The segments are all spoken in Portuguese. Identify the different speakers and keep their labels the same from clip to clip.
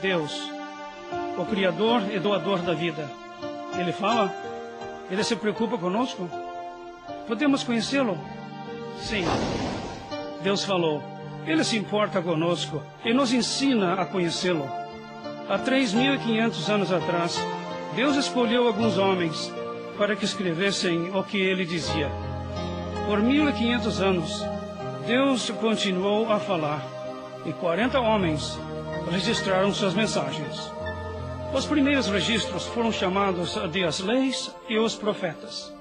Speaker 1: Deus, o Criador e doador da vida, Ele fala? Ele se preocupa conosco? Podemos conhecê-lo? Sim. Deus falou. Ele se importa conosco e nos ensina a conhecê-lo. Há 3.500 anos atrás, Deus escolheu alguns homens para que escrevessem o que Ele dizia. Por 1.500 anos, Deus continuou a falar e 40 homens registraram suas mensagens. Os primeiros registros foram chamados de as leis e os profetas.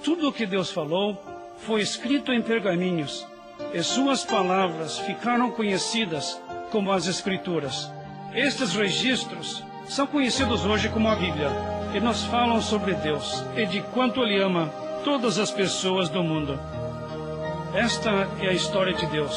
Speaker 1: Tudo o que Deus falou foi escrito em pergaminhos, e suas palavras ficaram conhecidas como as Escrituras. Estes registros são conhecidos hoje como a Bíblia, e nos falam sobre Deus e de quanto Ele ama todas as pessoas do mundo. Esta é a história de Deus.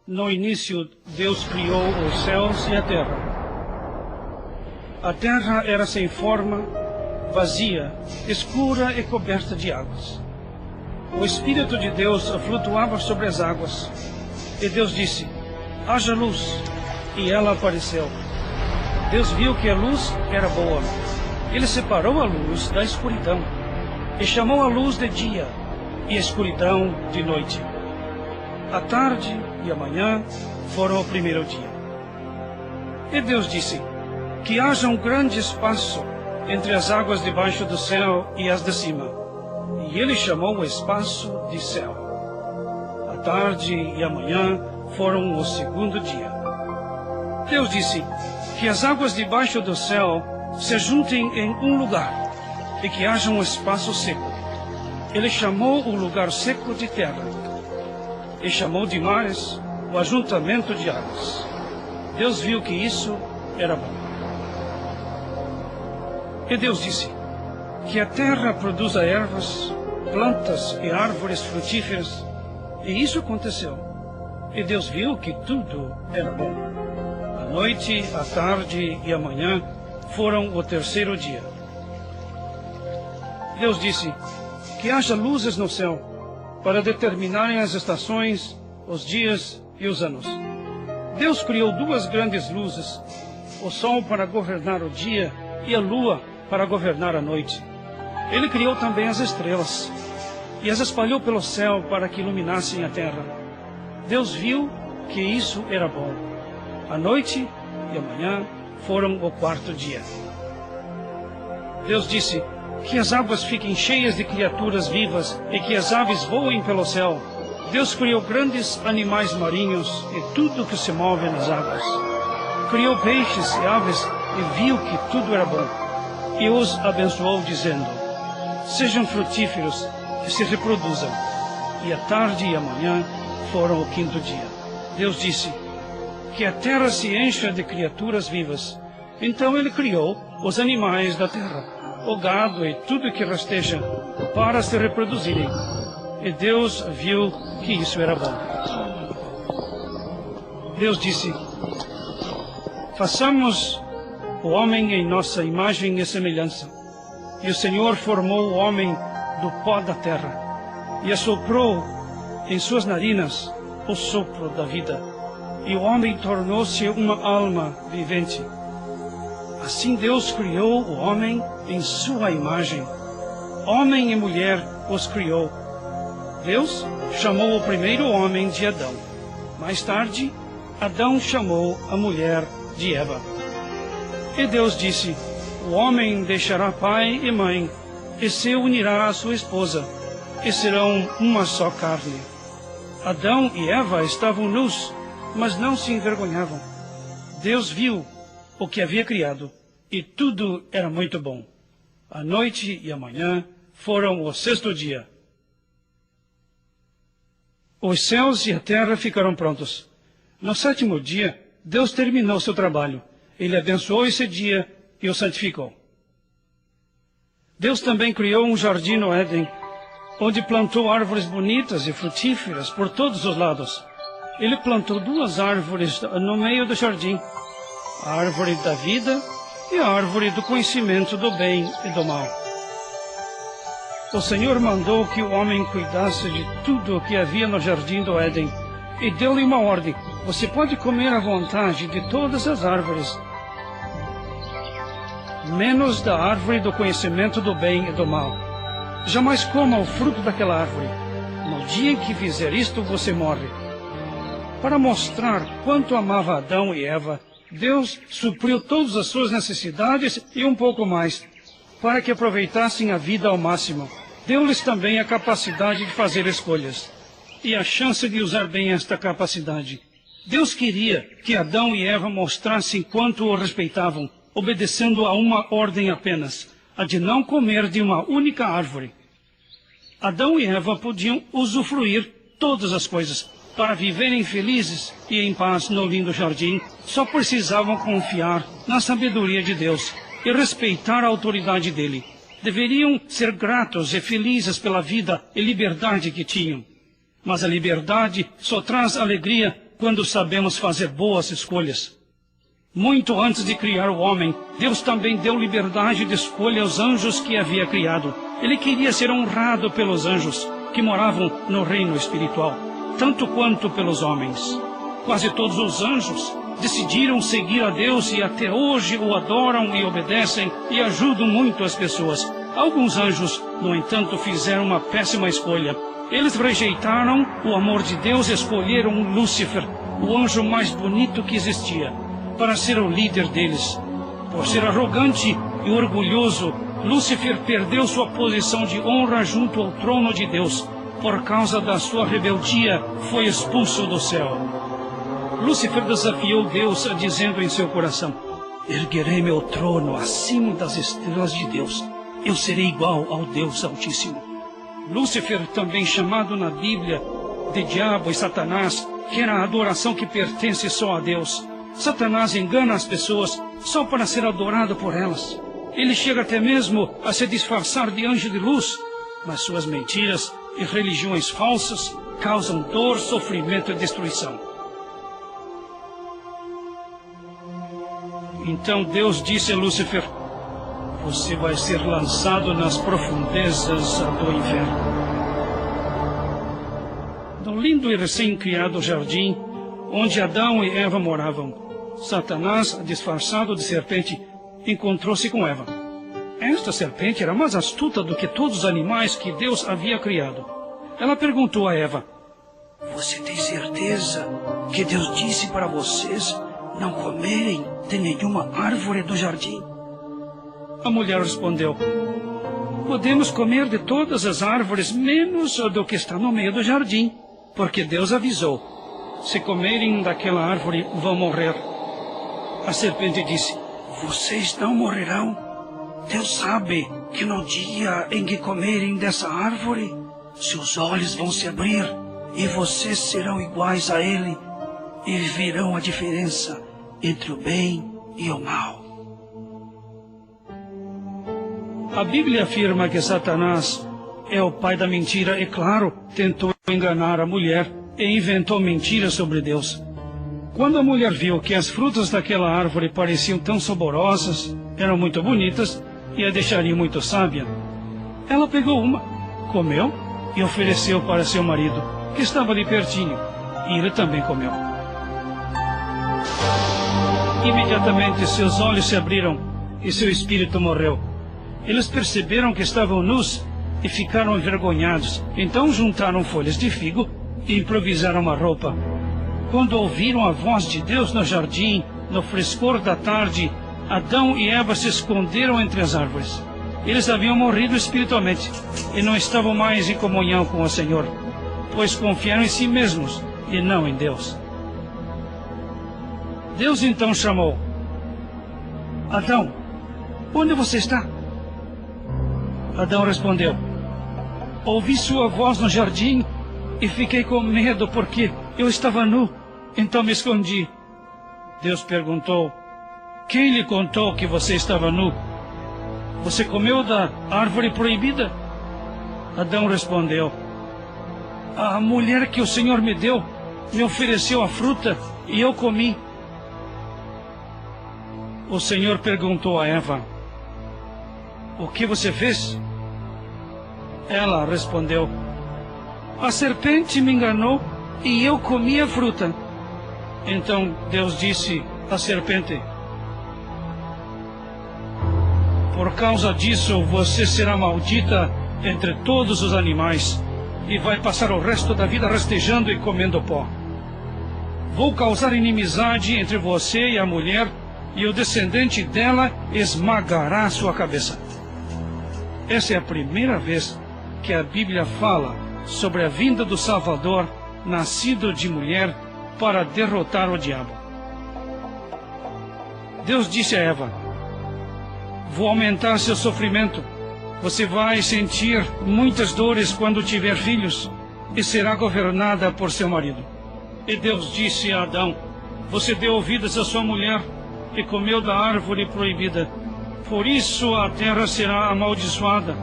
Speaker 1: No início, Deus criou os céus e a terra. A terra era sem forma, vazia, escura e coberta de águas. O Espírito de Deus flutuava sobre as águas. E Deus disse: haja luz. E ela apareceu. Deus viu que a luz era boa. Ele separou a luz da escuridão e chamou a luz de dia e a escuridão de noite. A tarde e a manhã foram o primeiro dia. E Deus disse: que haja um grande espaço entre as águas debaixo do céu e as de cima. E Ele chamou o espaço de céu. A tarde e a manhã foram o segundo dia. Deus disse: que as águas debaixo do céu se juntem em um lugar e que haja um espaço seco. Ele chamou o lugar seco de terra e chamou de mares o ajuntamento de águas. Deus viu que isso era bom. E Deus disse: que a terra produza ervas, plantas e árvores frutíferas. E isso aconteceu. E Deus viu que tudo era bom. A noite, a tarde e a manhã foram o terceiro dia. Deus disse: que haja luzes no céu para determinarem as estações, os dias e os anos. Deus criou duas grandes luzes, o sol para governar o dia e a lua para governar a noite. Ele criou também as estrelas e as espalhou pelo céu para que iluminassem a terra. Deus viu que isso era bom. A noite e a manhã foram o quarto dia. Deus disse: que as águas fiquem cheias de criaturas vivas e que as aves voem pelo céu. Deus criou grandes animais marinhos e tudo que se move nas águas. Criou peixes e aves e viu que tudo era bom. E os abençoou, dizendo: sejam frutíferos e se reproduzam. E a tarde e a manhã foram o quinto dia. Deus disse: que a terra se encha de criaturas vivas. Então Ele criou os animais da terra, o gado e tudo que rasteja, para se reproduzirem. E Deus viu que isso era bom. Deus disse: façamos o homem em nossa imagem e semelhança. E o Senhor formou o homem do pó da terra, e assoprou em suas narinas o sopro da vida. E o homem tornou-se uma alma vivente. Assim Deus criou o homem em sua imagem. Homem e mulher os criou. Deus chamou o primeiro homem de Adão. Mais tarde, Adão chamou a mulher de Eva. E Deus disse: o homem deixará pai e mãe, e se unirá à sua esposa, e serão uma só carne. Adão e Eva estavam nus, mas não se envergonhavam. Deus viu o que havia criado, e tudo era muito bom. A noite e a manhã foram o sexto dia. Os céus e a terra ficaram prontos. No sétimo dia, Deus terminou seu trabalho. Ele abençoou esse dia e o santificou. Deus também criou um jardim no Éden, onde plantou árvores bonitas e frutíferas por todos os lados. Ele plantou 2 árvores no meio do jardim: a árvore da vida e a árvore do conhecimento do bem e do mal. O Senhor mandou que o homem cuidasse de tudo o que havia no jardim do Éden e deu-lhe uma ordem: você pode comer à vontade de todas as árvores, menos da árvore do conhecimento do bem e do mal. Jamais coma o fruto daquela árvore. No dia em que fizer isto, você morre. Para mostrar quanto amava Adão e Eva, Deus supriu todas as suas necessidades e um pouco mais, para que aproveitassem a vida ao máximo. Deu-lhes também a capacidade de fazer escolhas e a chance de usar bem esta capacidade. Deus queria que Adão e Eva mostrassem quanto o respeitavam, obedecendo a uma ordem apenas: a de não comer de uma única árvore. Adão e Eva podiam usufruir todas as coisas. Para viverem felizes e em paz no lindo jardim, só precisavam confiar na sabedoria de Deus e respeitar a autoridade dele. Deveriam ser gratos e felizes pela vida e liberdade que tinham. Mas a liberdade só traz alegria quando sabemos fazer boas escolhas. Muito antes de criar o homem, Deus também deu liberdade de escolha aos anjos que havia criado. Ele queria ser honrado pelos anjos que moravam no reino espiritual, tanto quanto pelos homens. Quase todos os anjos decidiram seguir a Deus e até hoje o adoram e obedecem e ajudam muito as pessoas. Alguns anjos, no entanto, fizeram uma péssima escolha. Eles rejeitaram o amor de Deus e escolheram Lúcifer, o anjo mais bonito que existia, para ser o líder deles. Por ser arrogante e orgulhoso, Lúcifer perdeu sua posição de honra junto ao trono de Deus. Por causa da sua rebeldia, foi expulso do céu. Lúcifer desafiou Deus, dizendo em seu coração: erguerei meu trono acima das estrelas de Deus. Eu serei igual ao Deus Altíssimo. Lúcifer, também chamado na Bíblia de Diabo e Satanás, que era a adoração que pertence só a Deus. Satanás engana as pessoas só para ser adorado por elas. Ele chega até mesmo a se disfarçar de anjo de luz, mas suas mentiras e religiões falsas causam dor, sofrimento e destruição. Então Deus disse a Lúcifer: você vai ser lançado nas profundezas do inferno. No lindo e recém-criado jardim, onde Adão e Eva moravam, Satanás, disfarçado de serpente, encontrou-se com Eva. Esta serpente era mais astuta do que todos os animais que Deus havia criado. Ela perguntou a Eva: você tem certeza que Deus disse para vocês não comerem de nenhuma árvore do jardim? A mulher respondeu: podemos comer de todas as árvores, menos do que está no meio do jardim, porque Deus avisou: se comerem daquela árvore, vão morrer. A serpente disse: vocês não morrerão. Deus sabe que no dia em que comerem dessa árvore, seus olhos vão se abrir e vocês serão iguais a Ele e verão a diferença entre o bem e o mal. A Bíblia afirma que Satanás é o pai da mentira e, claro, tentou enganar a mulher e inventou mentiras sobre Deus. Quando a mulher viu que as frutas daquela árvore pareciam tão saborosas, eram muito bonitas e a deixariam muito sábia, ela pegou uma, comeu e ofereceu para seu marido, que estava ali pertinho, e ele também comeu. Imediatamente seus olhos se abriram e seu espírito morreu. Eles perceberam que estavam nus e ficaram envergonhados. Então juntaram folhas de figo e improvisaram uma roupa. Quando ouviram a voz de Deus no jardim, no frescor da tarde, Adão e Eva se esconderam entre as árvores. Eles haviam morrido espiritualmente e não estavam mais em comunhão com o Senhor, pois confiaram em si mesmos e não em Deus. Deus então chamou: Adão, onde você está? Adão respondeu: ouvi sua voz no jardim e fiquei com medo porque eu estava nu, então me escondi. Deus perguntou: quem lhe contou que você estava nu? Você comeu da árvore proibida? Adão respondeu: a mulher que o Senhor me deu me ofereceu a fruta e eu comi. O Senhor perguntou a Eva: o que você fez? Ela respondeu: a serpente me enganou e eu comi a fruta. Então Deus disse à serpente: por causa disso você será maldita entre todos os animais e vai passar o resto da vida rastejando e comendo pó. Vou causar inimizade entre você e a mulher, e o descendente dela esmagará sua cabeça. Essa é a primeira vez que a Bíblia fala sobre a vinda do Salvador, nascido de mulher, para derrotar o diabo. Deus disse a Eva: vou aumentar seu sofrimento. Você vai sentir muitas dores quando tiver filhos e será governada por seu marido. E Deus disse a Adão: você deu ouvidos à sua mulher e comeu da árvore proibida. Por isso a terra será amaldiçoada,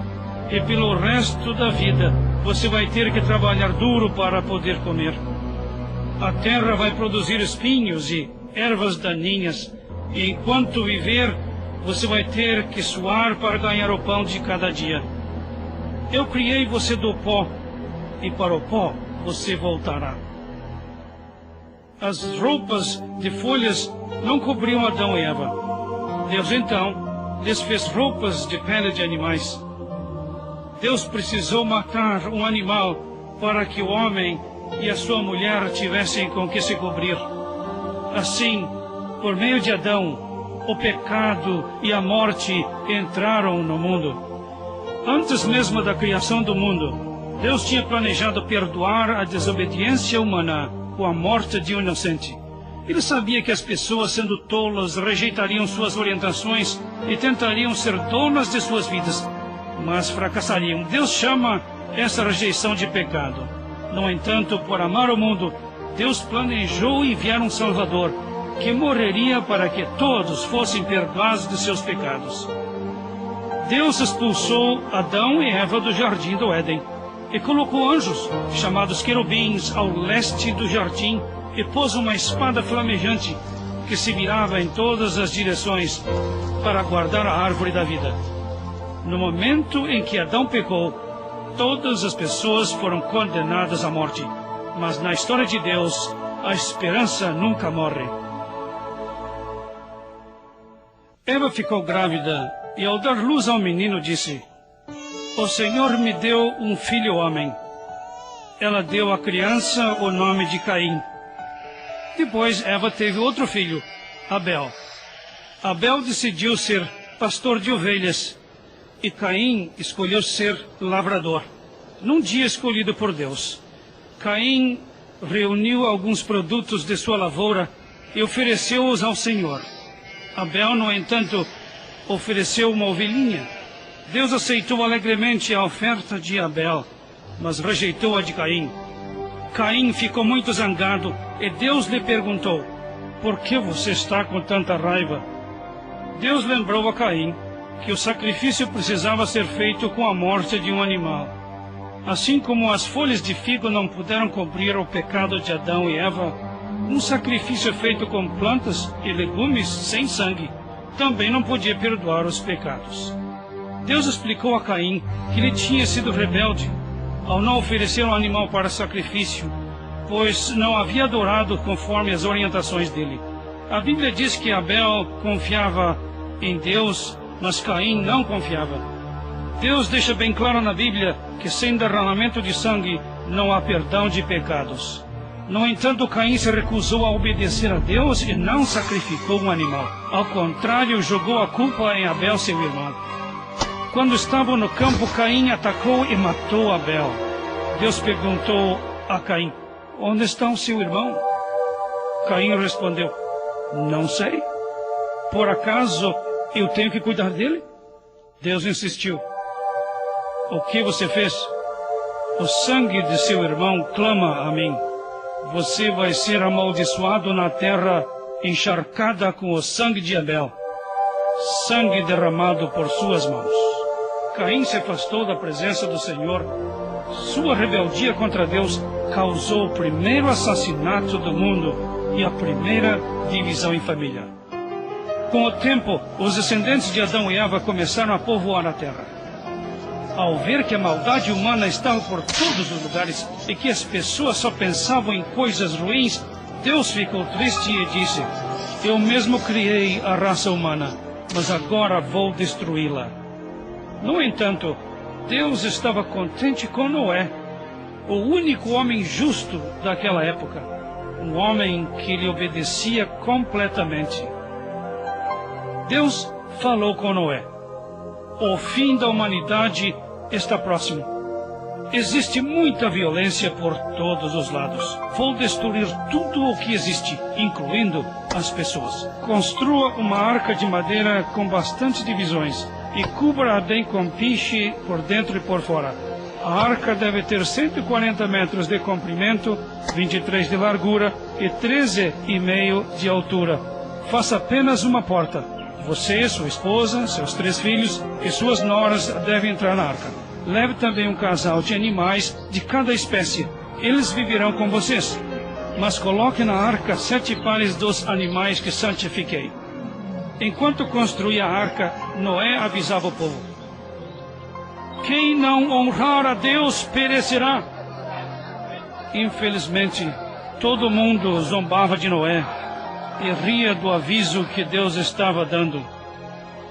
Speaker 1: e pelo resto da vida você vai ter que trabalhar duro para poder comer. A terra vai produzir espinhos e ervas daninhas, e enquanto viver, você vai ter que suar para ganhar o pão de cada dia. Eu criei você do pó, e para o pó você voltará. As roupas de folhas não cobriam Adão e Eva. Deus então lhes fez roupas de pele de animais. Deus precisou matar um animal para que o homem e a sua mulher tivessem com que se cobrir. Assim, por meio de Adão, o pecado e a morte entraram no mundo. Antes mesmo da criação do mundo, Deus tinha planejado perdoar a desobediência humana com a morte de um inocente. Ele sabia que as pessoas, sendo tolas, rejeitariam suas orientações e tentariam ser donas de suas vidas, mas fracassariam. Deus chama essa rejeição de pecado. No entanto, por amar o mundo, Deus planejou enviar um Salvador que morreria para que todos fossem perdoados de seus pecados. Deus expulsou Adão e Eva do jardim do Éden e colocou anjos, chamados querubins, ao leste do jardim, e pôs uma espada flamejante que se virava em todas as direções para guardar a árvore da vida. No momento em que Adão pecou, todas as pessoas foram condenadas à morte. Mas na história de Deus, a esperança nunca morre. Eva ficou grávida e, ao dar luz ao menino, disse: o Senhor me deu um filho homem. Ela deu à criança o nome de Caim. Depois Eva teve outro filho, Abel. Abel decidiu ser pastor de ovelhas e Caim escolheu ser lavrador. Num dia escolhido por Deus, Caim reuniu alguns produtos de sua lavoura e ofereceu-os ao Senhor. Abel, no entanto, ofereceu uma ovelhinha. Deus aceitou alegremente a oferta de Abel, mas rejeitou a de Caim. Caim ficou muito zangado e Deus lhe perguntou: por que você está com tanta raiva? Deus lembrou a Caim que o sacrifício precisava ser feito com a morte de um animal. Assim como as folhas de figo não puderam cobrir o pecado de Adão e Eva, um sacrifício feito com plantas e legumes sem sangue também não podia perdoar os pecados. Deus explicou a Caim que ele tinha sido rebelde ao não oferecer um animal para sacrifício, pois não havia adorado conforme as orientações dele. A Bíblia diz que Abel confiava em Deus, mas Caim não confiava. Deus deixa bem claro na Bíblia que sem derramamento de sangue não há perdão de pecados. No entanto, Caim se recusou a obedecer a Deus e não sacrificou um animal. Ao contrário, jogou a culpa em Abel, seu irmão. Quando estavam no campo, Caim atacou e matou Abel. Deus perguntou a Caim: onde está o seu irmão? Caim respondeu: não sei. Por acaso eu tenho que cuidar dele? Deus insistiu: o que você fez? O sangue de seu irmão clama a mim. Você vai ser amaldiçoado na terra encharcada com o sangue de Abel, sangue derramado por suas mãos. Caim se afastou da presença do Senhor. Sua rebeldia contra Deus causou o primeiro assassinato do mundo e a primeira divisão em família. Com o tempo, os descendentes de Adão e Eva começaram a povoar a terra. Ao ver que a maldade humana estava por todos os lugares e que as pessoas só pensavam em coisas ruins, Deus ficou triste e disse: eu mesmo criei a raça humana, mas agora vou destruí-la. No entanto, Deus estava contente com Noé, o único homem justo daquela época, um homem que lhe obedecia completamente. Deus falou com Noé: o fim da humanidade está próximo. Existe muita violência por todos os lados. Vou destruir tudo o que existe, incluindo as pessoas. Construa uma arca de madeira com bastante divisões e cubra-a bem com piche por dentro e por fora. A arca deve ter 140 metros de comprimento, 23 de largura e 13,5 de altura. Faça apenas uma porta. Você, sua esposa, seus 3 filhos e suas noras devem entrar na arca. Leve também um casal de animais de cada espécie. Eles viverão com vocês. Mas coloque na arca 7 pares dos animais que santifiquei. Enquanto construía a arca, Noé avisava o povo: quem não honrar a Deus perecerá. Infelizmente, todo mundo zombava de Noé e ria do aviso que Deus estava dando.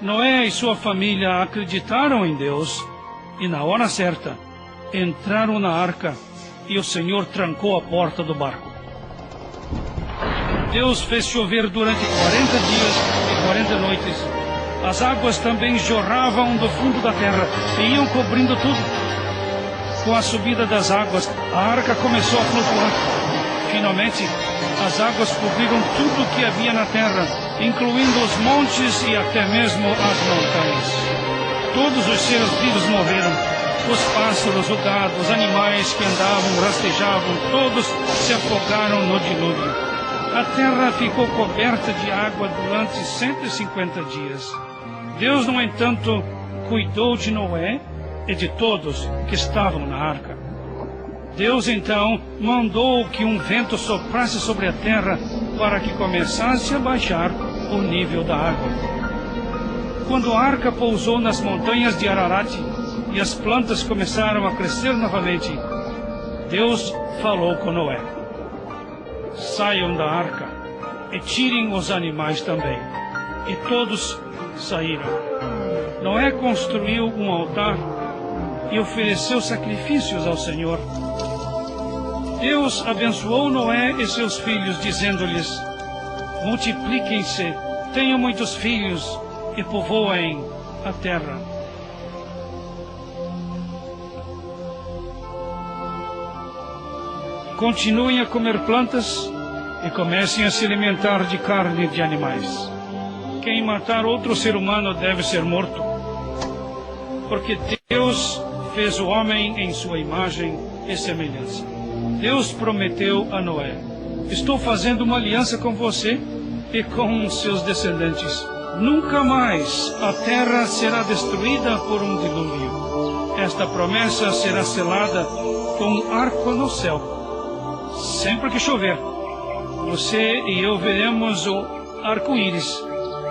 Speaker 1: Noé e sua família acreditaram em Deus e, na hora certa, entraram na arca e o Senhor trancou a porta do barco. Deus fez chover durante 40 dias e 40 noites. As águas também jorravam do fundo da terra e iam cobrindo tudo. Com a subida das águas, a arca começou a flutuar. Finalmente, as águas cobriram tudo o que havia na terra, incluindo os montes e até mesmo as montanhas. Todos os seres vivos morreram. Os pássaros, o gado, os animais que andavam, rastejavam, todos se afogaram no dilúvio. A terra ficou coberta de água durante 150 dias. Deus, no entanto, cuidou de Noé e de todos que estavam na arca. Deus, então, mandou que um vento soprasse sobre a terra para que começasse a baixar o nível da água. Quando a arca pousou nas montanhas de Ararat e as plantas começaram a crescer novamente, Deus falou com Noé: saiam da arca e tirem os animais também. E todos saíram. Noé construiu um altar e ofereceu sacrifícios ao Senhor. Deus abençoou Noé e seus filhos, dizendo-lhes: multipliquem-se, tenham muitos filhos e povoem a terra. Continuem a comer plantas e comecem a se alimentar de carne de animais. Quem matar outro ser humano deve ser morto, porque Deus fez o homem em sua imagem e semelhança. Deus prometeu a Noé: estou fazendo uma aliança com você e com seus descendentes. Nunca mais a terra será destruída por um dilúvio. Esta promessa será selada com um arco no céu. Sempre que chover, você e eu veremos o arco-íris,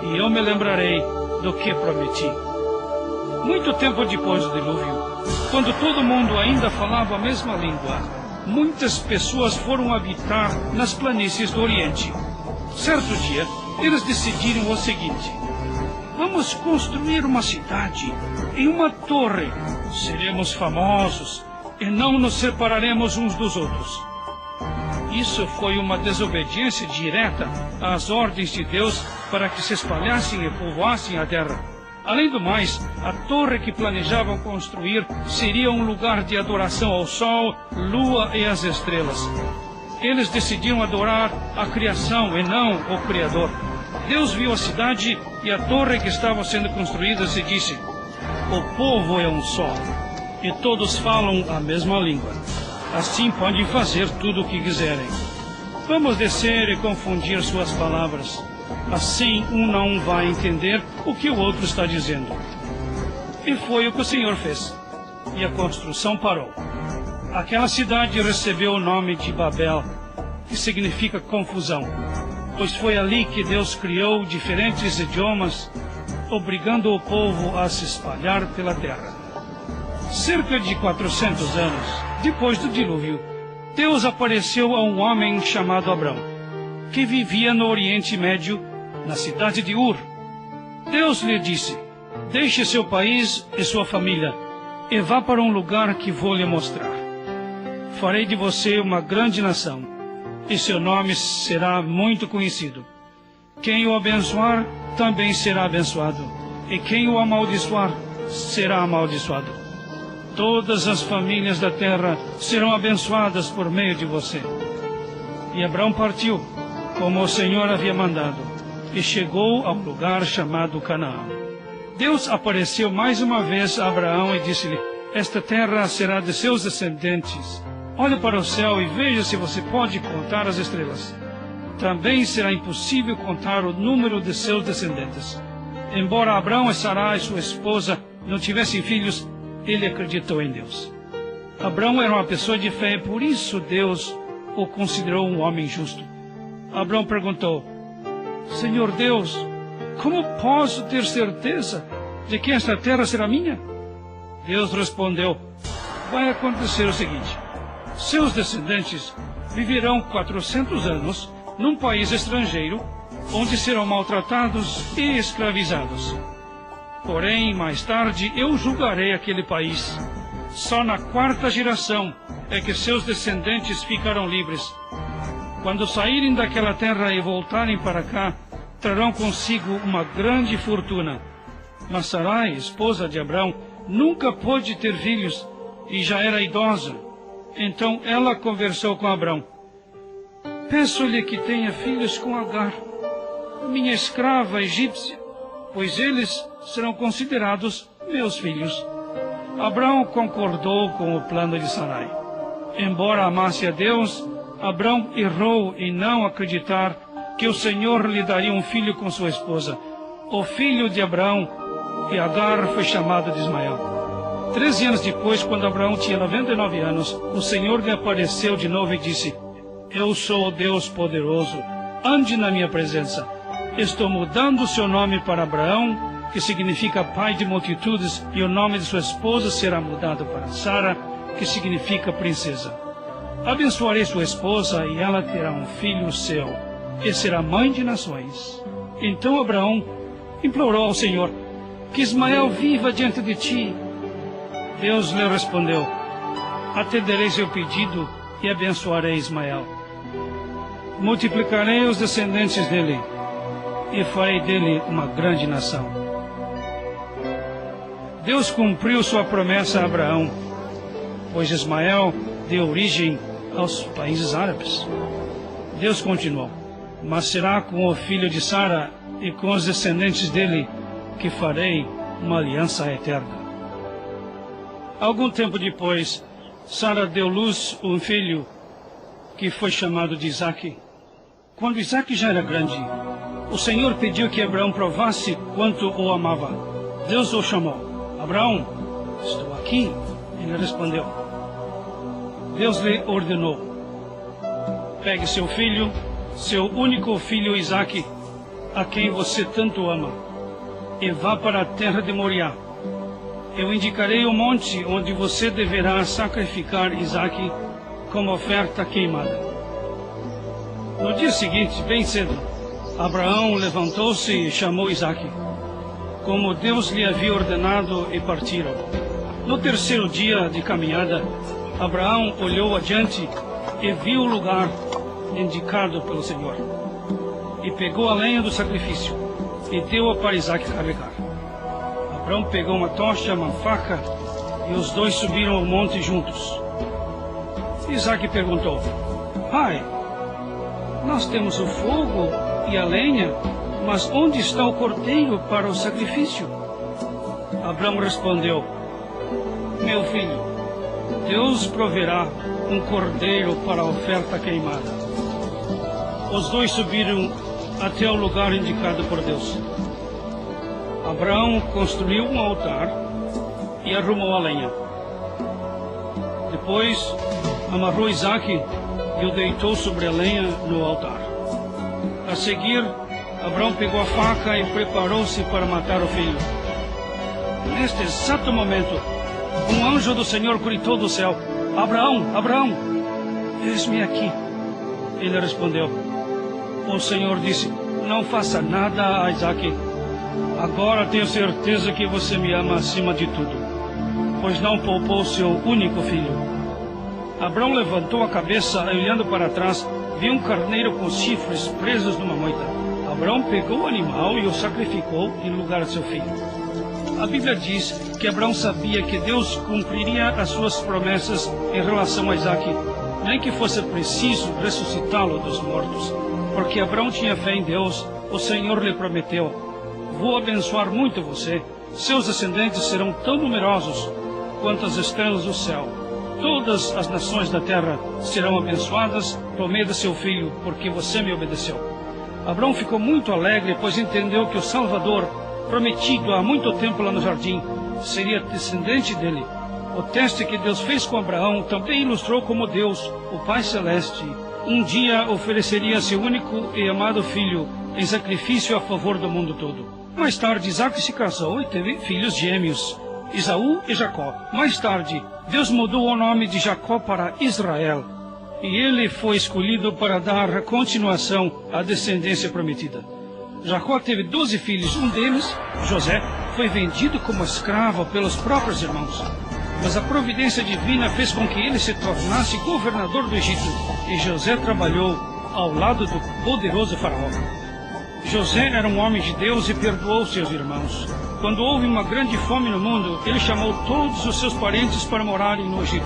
Speaker 1: e eu me lembrarei do que prometi. Muito tempo depois do dilúvio, quando todo mundo ainda falava a mesma língua, muitas pessoas foram habitar nas planícies do Oriente. Certo dia, eles decidiram o seguinte: vamos construir uma cidade e uma torre. Seremos famosos e não nos separaremos uns dos outros. Isso foi uma desobediência direta às ordens de Deus para que se espalhassem e povoassem a terra. Além do mais, a torre que planejavam construir seria um lugar de adoração ao sol, lua e às estrelas. Eles decidiram adorar a criação e não o Criador. Deus viu a cidade e a torre que estavam sendo construídas e disse: o povo é um só, e todos falam a mesma língua. Assim podem fazer tudo o que quiserem. Vamos descer e confundir suas palavras. Assim um não vai entender o que o outro está dizendo. E foi o que o Senhor fez. E a construção parou. Aquela cidade recebeu o nome de Babel, que significa confusão, pois foi ali que Deus criou diferentes idiomas, obrigando o povo a se espalhar pela terra. Cerca de 400 anos depois do dilúvio, Deus apareceu a um homem chamado Abrão, que vivia no Oriente Médio, na cidade de Ur. Deus lhe disse: deixe seu país e sua família e vá para um lugar que vou lhe mostrar. Farei de você uma grande nação, e seu nome será muito conhecido. Quem o abençoar também será abençoado, e quem o amaldiçoar será amaldiçoado. Todas as famílias da terra serão abençoadas por meio de você. E Abrão partiu, como o Senhor havia mandado, e chegou ao lugar chamado Canaã. Deus apareceu mais uma vez a Abraão e disse-lhe: esta terra será de seus descendentes. Olhe para o céu e veja se você pode contar as estrelas. Também será impossível contar o número de seus descendentes. Embora Abrão e Sarai, sua esposa, não tivessem filhos, ele acreditou em Deus. Abrão era uma pessoa de fé, por isso Deus o considerou um homem justo. Abrão perguntou: Senhor Deus, como posso ter certeza de que esta terra será minha? Deus respondeu: vai acontecer o seguinte: seus descendentes viverão 400 anos num país estrangeiro, onde serão maltratados e escravizados. Porém, mais tarde, eu julgarei aquele país. Só na 4ª geração é que seus descendentes ficarão livres. Quando saírem daquela terra e voltarem para cá, trarão consigo uma grande fortuna. Mas Sarai, esposa de Abrão, nunca pôde ter filhos e já era idosa. Então ela conversou com Abrão: peço-lhe que tenha filhos com Agar, minha escrava egípcia, pois eles serão considerados meus filhos. Abrão concordou com o plano de Sarai. Embora amasse a Deus, Abrão errou em não acreditar que o Senhor lhe daria um filho com sua esposa. O filho de Abrão e Agar foi chamado de Ismael. 13 anos depois, quando Abraão tinha 99 anos, o Senhor lhe apareceu de novo e disse: eu sou o Deus poderoso, ande na minha presença. Estou mudando seu nome para Abraão, que significa pai de multitudes, e o nome de sua esposa será mudado para Sara, que significa princesa. Abençoarei sua esposa e ela terá um filho seu, e será mãe de nações. Então Abraão implorou ao Senhor: que Ismael viva diante de ti. Deus lhe respondeu: atenderei seu pedido e abençoarei Ismael. Multiplicarei os descendentes dele e farei dele uma grande nação. Deus cumpriu sua promessa a Abraão, pois Ismael deu origem aos países árabes. Deus continuou: mas será com o filho de Sara e com os descendentes dele que farei uma aliança eterna. Algum tempo depois, Sara deu luz a um filho que foi chamado de Isaque. Quando Isaque já era grande, o Senhor pediu que Abraão provasse quanto o amava. Deus o chamou: Abraão, estou aqui. Ele respondeu. Deus lhe ordenou: pegue seu filho, seu único filho Isaque, a quem você tanto ama, e vá para a terra de Moriá. Eu indicarei o monte onde você deverá sacrificar Isaque como oferta queimada. No dia seguinte, bem cedo, Abraão levantou-se e chamou Isaque. como Deus lhe havia ordenado, e partiram. No terceiro dia de caminhada, Abraão olhou adiante e viu o lugar indicado pelo Senhor. E pegou a lenha do sacrifício e deu-a para Isaque carregar. Abraão pegou uma tocha, uma faca, e os dois subiram ao monte juntos. Isaque perguntou: Pai, nós temos o fogo e a lenha, mas onde está o cordeiro para o sacrifício? Abraão respondeu: Meu filho, Deus proverá um cordeiro para a oferta queimada. Os dois subiram até o lugar indicado por Deus. Abraão construiu um altar e arrumou a lenha. Depois amarrou Isaque e o deitou sobre a lenha no altar. A seguir, Abraão pegou a faca e preparou-se para matar o filho. Neste exato momento, um anjo do Senhor gritou do céu: Abraão, Abraão, eis-me aqui. Ele respondeu. O Senhor disse: Não faça nada a Isaque. Agora tenho certeza que você me ama acima de tudo, pois não poupou seu único filho. Abraão levantou a cabeça e, olhando para trás, viu um carneiro com chifres presos numa moita. Abraão pegou o animal e o sacrificou em lugar de seu filho. A Bíblia diz que Abraão sabia que Deus cumpriria as suas promessas em relação a Isaque, nem que fosse preciso ressuscitá-lo dos mortos. Porque Abraão tinha fé em Deus, o Senhor lhe prometeu: Vou abençoar muito você. Seus descendentes serão tão numerosos quanto as estrelas do céu. Todas as nações da terra serão abençoadas por meio de seu filho, porque você me obedeceu. Abraão ficou muito alegre, pois entendeu que o Salvador, prometido há muito tempo lá no jardim, seria descendente dele. O teste que Deus fez com Abraão também ilustrou como Deus, o Pai Celeste, um dia ofereceria seu único e amado filho em sacrifício a favor do mundo todo. Mais tarde, Isaque se casou e teve filhos gêmeos, Esaú e Jacó. Mais tarde, Deus mudou o nome de Jacó para Israel, e ele foi escolhido para dar continuação à descendência prometida. Jacó teve 12 filhos. Um deles, José, foi vendido como escravo pelos próprios irmãos. Mas a providência divina fez com que ele se tornasse governador do Egito, e José trabalhou ao lado do poderoso faraó. José era um homem de Deus e perdoou seus irmãos. Quando houve uma grande fome no mundo, ele chamou todos os seus parentes para morarem no Egito.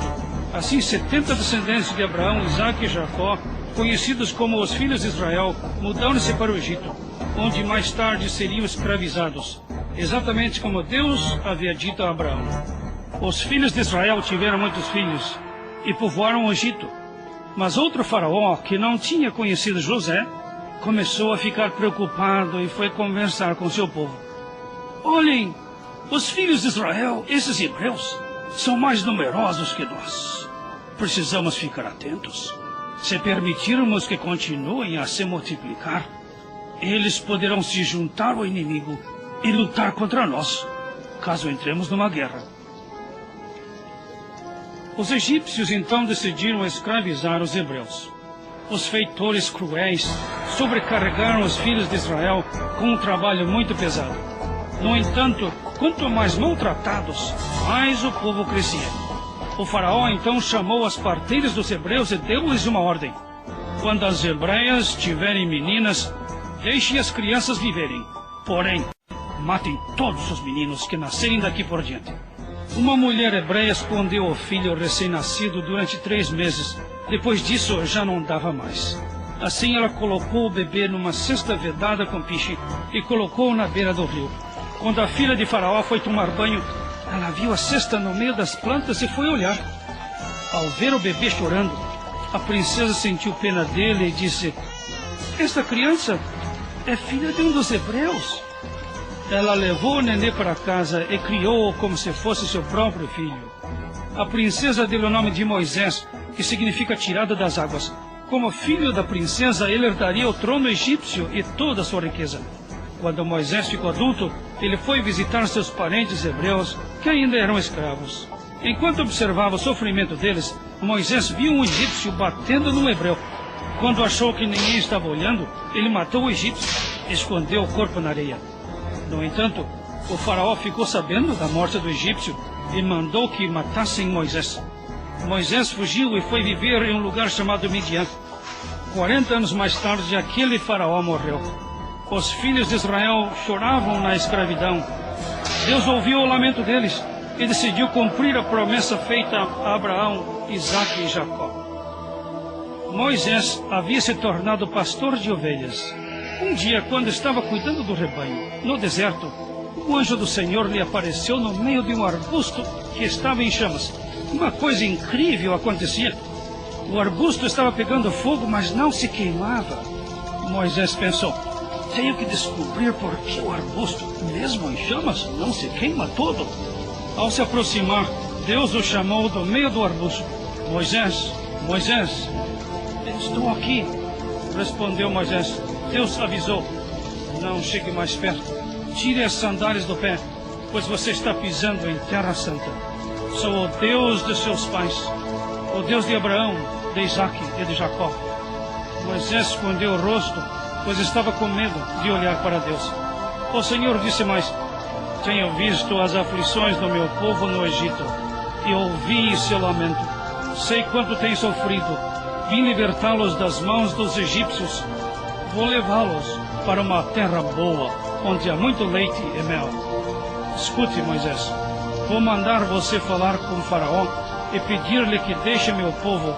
Speaker 1: Assim, 70 descendentes de Abraão, Isaque e Jacó, conhecidos como os filhos de Israel, mudaram-se para o Egito, onde mais tarde seriam escravizados, exatamente como Deus havia dito a Abraão. Os filhos de Israel tiveram muitos filhos e povoaram o Egito. Mas outro faraó, que não tinha conhecido José, começou a ficar preocupado e foi conversar com seu povo. Olhem, os filhos de Israel, esses hebreus, são mais numerosos que nós. Precisamos ficar atentos. Se permitirmos que continuem a se multiplicar, eles poderão se juntar ao inimigo e lutar contra nós, caso entremos numa guerra. Os egípcios então decidiram escravizar os hebreus. Os feitores cruéis sobrecarregaram os filhos de Israel com um trabalho muito pesado. No entanto, quanto mais maltratados, mais o povo crescia. O faraó então chamou as parteiras dos hebreus e deu-lhes uma ordem: quando as hebreias tiverem meninas, deixem as crianças viverem. Porém, matem todos os meninos que nascerem daqui por diante. Uma mulher hebreia escondeu o filho recém-nascido durante 3 meses. Depois disso, já não dava mais. Assim, ela colocou o bebê numa cesta vedada com piche e colocou-o na beira do rio. Quando a filha de Faraó foi tomar banho, ela viu a cesta no meio das plantas e foi olhar. Ao ver o bebê chorando, a princesa sentiu pena dele e disse: esta criança é filha de um dos hebreus. Ela levou o nenê para casa e criou-o como se fosse seu próprio filho. A princesa deu o nome de Moisés, que significa tirada das águas. Como filho da princesa, ele herdaria o trono egípcio e toda a sua riqueza. Quando Moisés ficou adulto, ele foi visitar seus parentes hebreus, que ainda eram escravos. Enquanto observava o sofrimento deles, Moisés viu um egípcio batendo num hebreu. Quando achou que ninguém estava olhando, ele matou o egípcio e escondeu o corpo na areia. No entanto, O faraó ficou sabendo da morte do egípcio e mandou que matassem Moisés. Moisés fugiu e foi viver em um lugar chamado Midian. 40 anos mais tarde, aquele faraó morreu. Os filhos de Israel choravam na escravidão. Deus ouviu o lamento deles e decidiu cumprir a promessa feita a Abraão, Isaque e Jacó. Moisés havia se tornado pastor de ovelhas. Um dia, quando estava cuidando do rebanho, no deserto, o anjo do Senhor lhe apareceu no meio de um arbusto que estava em chamas. Uma coisa incrível acontecia. O arbusto estava pegando fogo, mas não se queimava. Moisés pensou: tenho que descobrir por que o arbusto, mesmo em chamas, não se queima todo. Ao se aproximar, Deus o chamou do meio do arbusto. Moisés, Moisés. Estou aqui, respondeu Moisés. Deus avisou: não chegue mais perto. Tire as sandálias do pé, pois você está pisando em terra santa. Sou o Deus de seus pais, o Deus de Abraão, de Isaque e de Jacó. Moisés escondeu o rosto, pois estava com medo de olhar para Deus. O Senhor disse mais: tenho visto as aflições do meu povo no Egito e ouvi seu lamento. Sei quanto tem sofrido. Vim libertá-los das mãos dos egípcios. Vou levá-los para uma terra boa, onde há muito leite e mel. Escute, Moisés, vou mandar você falar com o faraó e pedir-lhe que deixe meu povo,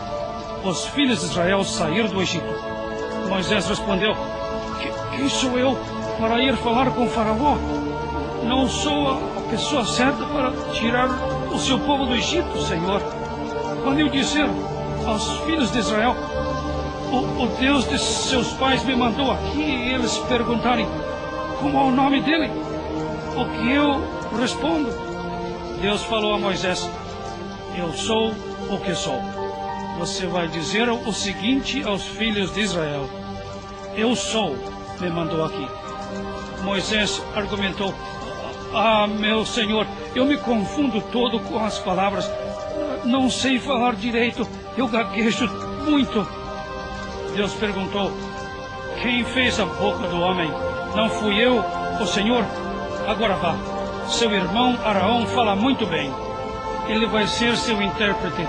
Speaker 1: os filhos de Israel, sair do Egito. Moisés respondeu: quem sou eu para ir falar com o faraó? Não sou a pessoa certa para tirar o seu povo do Egito, Senhor. Quando eu disser aos filhos de Israel: o Deus de seus pais me mandou aqui, e eles perguntarem como é o nome dele, o que eu respondo? Deus falou a Moisés: eu sou o que sou. Você vai dizer o seguinte aos filhos de Israel: eu sou, me mandou aqui. Moisés argumentou: meu Senhor, eu me confundo todo com as palavras. Não sei falar direito, eu gaguejo muito. Deus perguntou: quem fez a boca do homem? Não fui eu, o Senhor? Agora vá. Seu irmão Araão fala muito bem. Ele vai ser seu intérprete.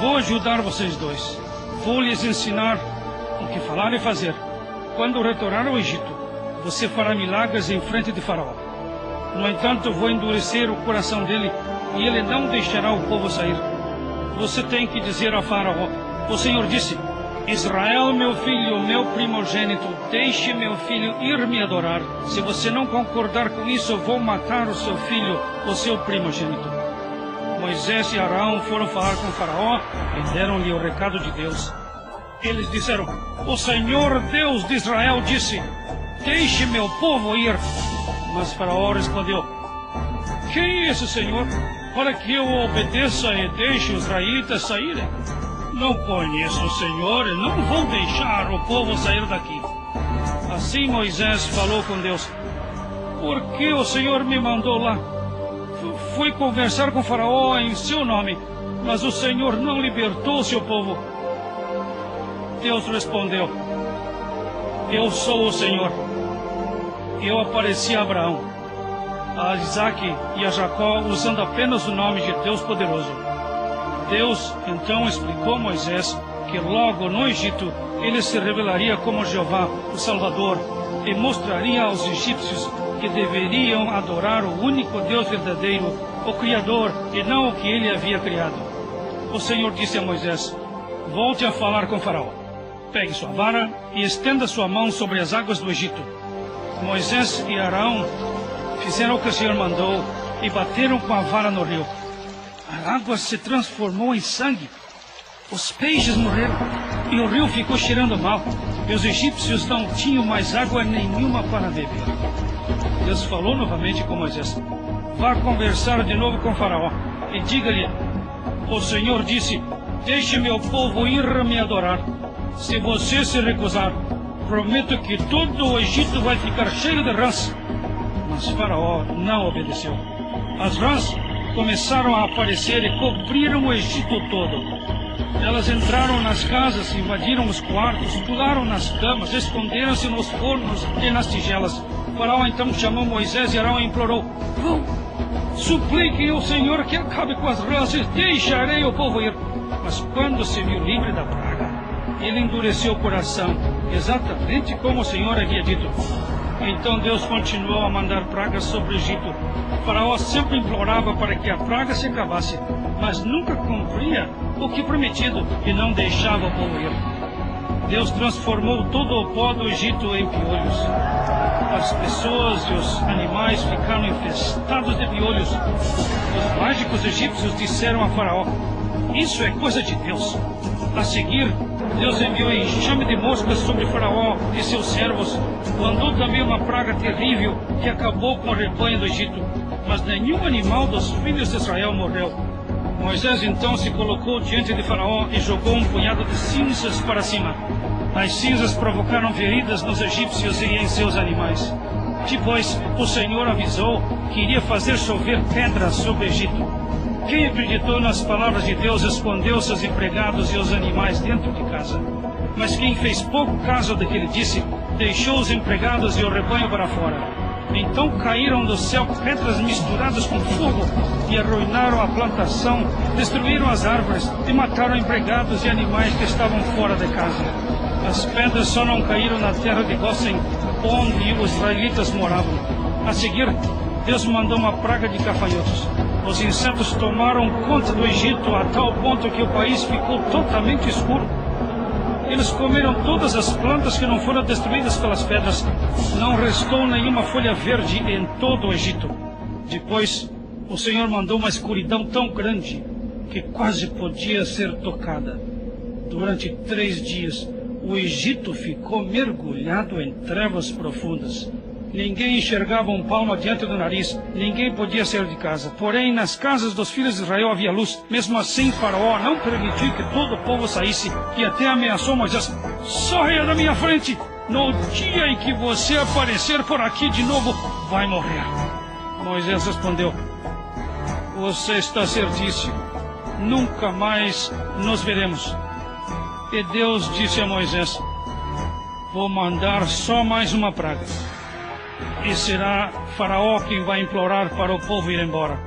Speaker 1: Vou ajudar vocês dois. Vou lhes ensinar o que falar e fazer. Quando retornar ao Egito, você fará milagres em frente de Faraó. No entanto, vou endurecer o coração dele e ele não deixará o povo sair. Você tem que dizer a Faraó: o Senhor disse: Israel, meu filho, meu primogênito, deixe meu filho ir me adorar. Se você não concordar com isso, eu vou matar o seu filho, o seu primogênito. Moisés e Arão foram falar com Faraó e deram-lhe o recado de Deus. Eles disseram: o Senhor Deus de Israel disse: deixe meu povo ir. Mas Faraó respondeu: quem é esse Senhor, para que eu obedeça e deixe os israelitas saírem? Não conheço o Senhor e não vou deixar o povo sair daqui. Assim Moisés falou com Deus: por que o Senhor me mandou lá? Fui conversar com Faraó em seu nome, mas o Senhor não libertou seu povo. Deus respondeu: eu sou o Senhor. Eu apareci a Abraão, a Isaque e a Jacó usando apenas o nome de Deus poderoso. Deus então explicou a Moisés que logo no Egito ele se revelaria como Jeová, o Salvador, e mostraria aos egípcios que deveriam adorar o único Deus verdadeiro, o Criador, e não o que ele havia criado. O Senhor disse a Moisés: volte a falar com Faraó. Pegue sua vara e estenda sua mão sobre as águas do Egito. Moisés e Arão fizeram o que o Senhor mandou e bateram com a vara no rio. A água se transformou em sangue. Os peixes morreram e o rio ficou cheirando mal. E os egípcios não tinham mais água nenhuma para beber. Deus falou novamente com Moisés: vá conversar de novo com Faraó e diga-lhe: o Senhor disse: deixe meu povo ir me adorar. Se você se recusar, prometo que todo o Egito vai ficar cheio de rãs. Mas Faraó não obedeceu. As rãs começaram a aparecer e cobriram o Egito todo. Elas entraram nas casas, invadiram os quartos, pularam nas camas, esconderam-se nos fornos e nas tigelas. Faraó então chamou Moisés e Arão e implorou: vão, supliquem ao Senhor que acabe com as raças, deixarei o povo ir. Mas quando se viu livre da praga, ele endureceu o coração, exatamente como o Senhor havia dito. Então Deus continuou a mandar pragas sobre o Egito. Faraó sempre implorava para que a praga se acabasse, mas nunca cumpria o que prometido e não deixava o povo ir. Deus transformou todo o pó do Egito em piolhos. As pessoas e os animais ficaram infestados de piolhos. Os mágicos egípcios disseram a Faraó: isso é coisa de Deus. A seguir, Deus enviou enxame de moscas sobre Faraó e seus servos. Mandou também uma praga terrível que acabou com o rebanho do Egito. Mas nenhum animal dos filhos de Israel morreu. Moisés então se colocou diante de Faraó e jogou um punhado de cinzas para cima. As cinzas provocaram feridas nos egípcios e em seus animais. Depois, o Senhor avisou que iria fazer chover pedras sobre o Egito. Quem acreditou nas palavras de Deus escondeu seus empregados e os animais dentro de casa. Mas quem fez pouco caso do que ele disse, deixou os empregados e o rebanho para fora. Então caíram do céu pedras misturadas com fogo e arruinaram a plantação, destruíram as árvores e mataram empregados e animais que estavam fora de casa. As pedras só não caíram na terra de Gósen, onde os israelitas moravam. A seguir, Deus mandou uma praga de gafanhotos. Os insetos tomaram conta do Egito a tal ponto que o país ficou totalmente escuro. Eles comeram todas as plantas que não foram destruídas pelas pedras. Não restou nenhuma folha verde em todo o Egito. Depois, o Senhor mandou uma escuridão tão grande que quase podia ser tocada. Durante 3 dias, o Egito ficou mergulhado em trevas profundas. Ninguém enxergava um palmo diante do nariz, ninguém podia sair de casa. Porém, nas casas dos filhos de Israel havia luz. Mesmo assim, Faraó não permitiu que todo o povo saísse e até ameaçou Moisés: saia da minha frente! No dia em que você aparecer por aqui de novo, vai morrer. Moisés respondeu: você está certíssimo, nunca mais nos veremos. E Deus disse a Moisés: vou mandar só mais uma praga. E será Faraó quem vai implorar para o povo ir embora.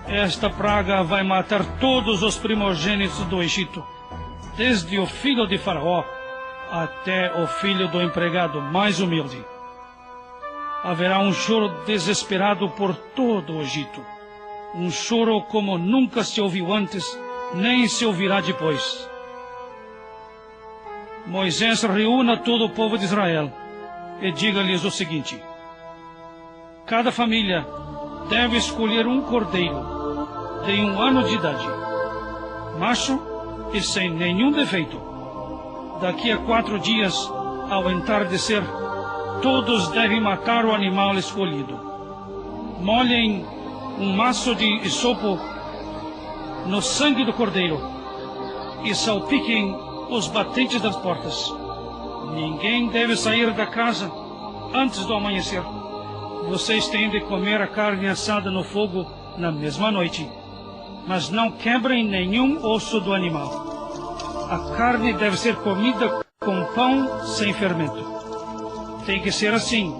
Speaker 1: Esta praga vai matar todos os primogênitos do Egito, desde o filho de Faraó até o filho do empregado mais humilde. Haverá um choro desesperado por todo o Egito, um choro como nunca se ouviu antes, nem se ouvirá depois. Moisés reúna todo o povo de Israel e diga-lhes o seguinte: cada família deve escolher um cordeiro de 1 ano de idade, macho e sem nenhum defeito. Daqui a 4 dias, ao entardecer, todos devem matar o animal escolhido. Molhem um maço de isopo no sangue do cordeiro e salpiquem os batentes das portas. Ninguém deve sair da casa antes do amanhecer. Vocês têm de comer a carne assada no fogo na mesma noite, mas não quebrem nenhum osso do animal. A carne deve ser comida com pão sem fermento. Tem que ser assim,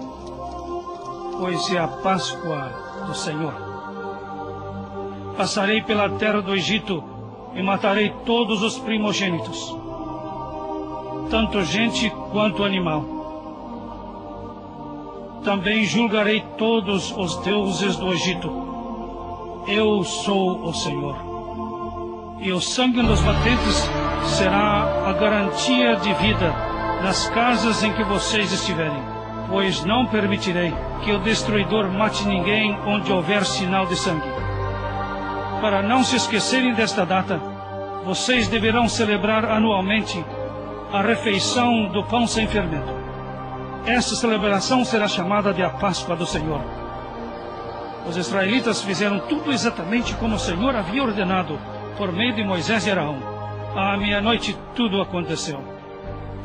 Speaker 1: pois é a Páscoa do Senhor. Passarei pela terra do Egito e matarei todos os primogênitos, tanto gente quanto animal. Também julgarei todos os deuses do Egito. Eu sou o Senhor. E o sangue dos batentes será a garantia de vida nas casas em que vocês estiverem, pois não permitirei que o destruidor mate ninguém onde houver sinal de sangue. Para não se esquecerem desta data, vocês deverão celebrar anualmente a refeição do pão sem fermento. Esta celebração será chamada de a Páscoa do Senhor. Os israelitas fizeram tudo exatamente como o Senhor havia ordenado por meio de Moisés e Arão. À meia-noite tudo aconteceu.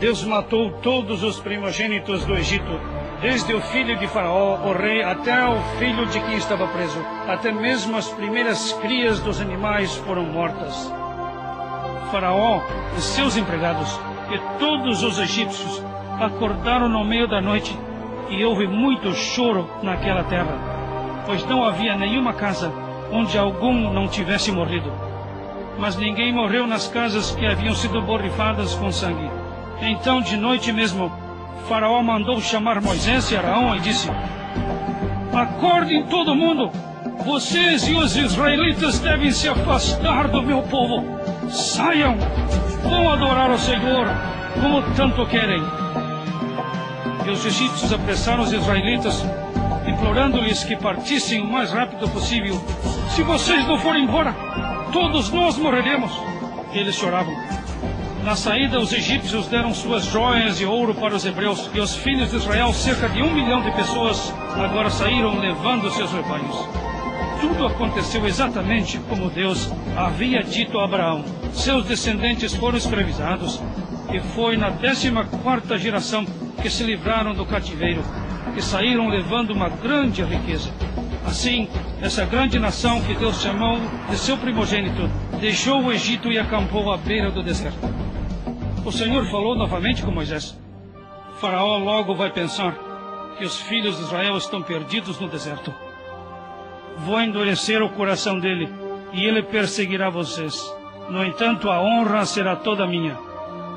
Speaker 1: Deus matou todos os primogênitos do Egito, desde o filho de Faraó, o rei, até o filho de quem estava preso. Até mesmo as primeiras crias dos animais foram mortas. Faraó e seus empregados e todos os egípcios acordaram no meio da noite, e houve muito choro naquela terra, pois não havia nenhuma casa onde algum não tivesse morrido. Mas ninguém morreu nas casas que haviam sido borrifadas com sangue. Então, de noite mesmo, Faraó mandou chamar Moisés e Arão e disse: acordem todo mundo! Vocês e os israelitas devem se afastar do meu povo. Saiam! Vão adorar o Senhor, como tanto querem. E os egípcios apressaram os israelitas, implorando-lhes que partissem o mais rápido possível. Se vocês não forem embora, todos nós morreremos. Eles choravam. Na saída, os egípcios deram suas joias e ouro para os hebreus, e os filhos de Israel, cerca de 1 milhão de pessoas, agora saíram levando seus rebanhos. Tudo aconteceu exatamente como Deus havia dito a Abraão. Seus descendentes foram escravizados, e foi na 14ª geração que se livraram do cativeiro, que saíram levando uma grande riqueza. Assim, essa grande nação que Deus chamou de seu primogênito, deixou o Egito e acampou à beira do deserto. O Senhor falou novamente com Moisés. Faraó logo vai pensar que os filhos de Israel estão perdidos no deserto. Vou endurecer o coração dele, e ele perseguirá vocês. No entanto, a honra será toda minha,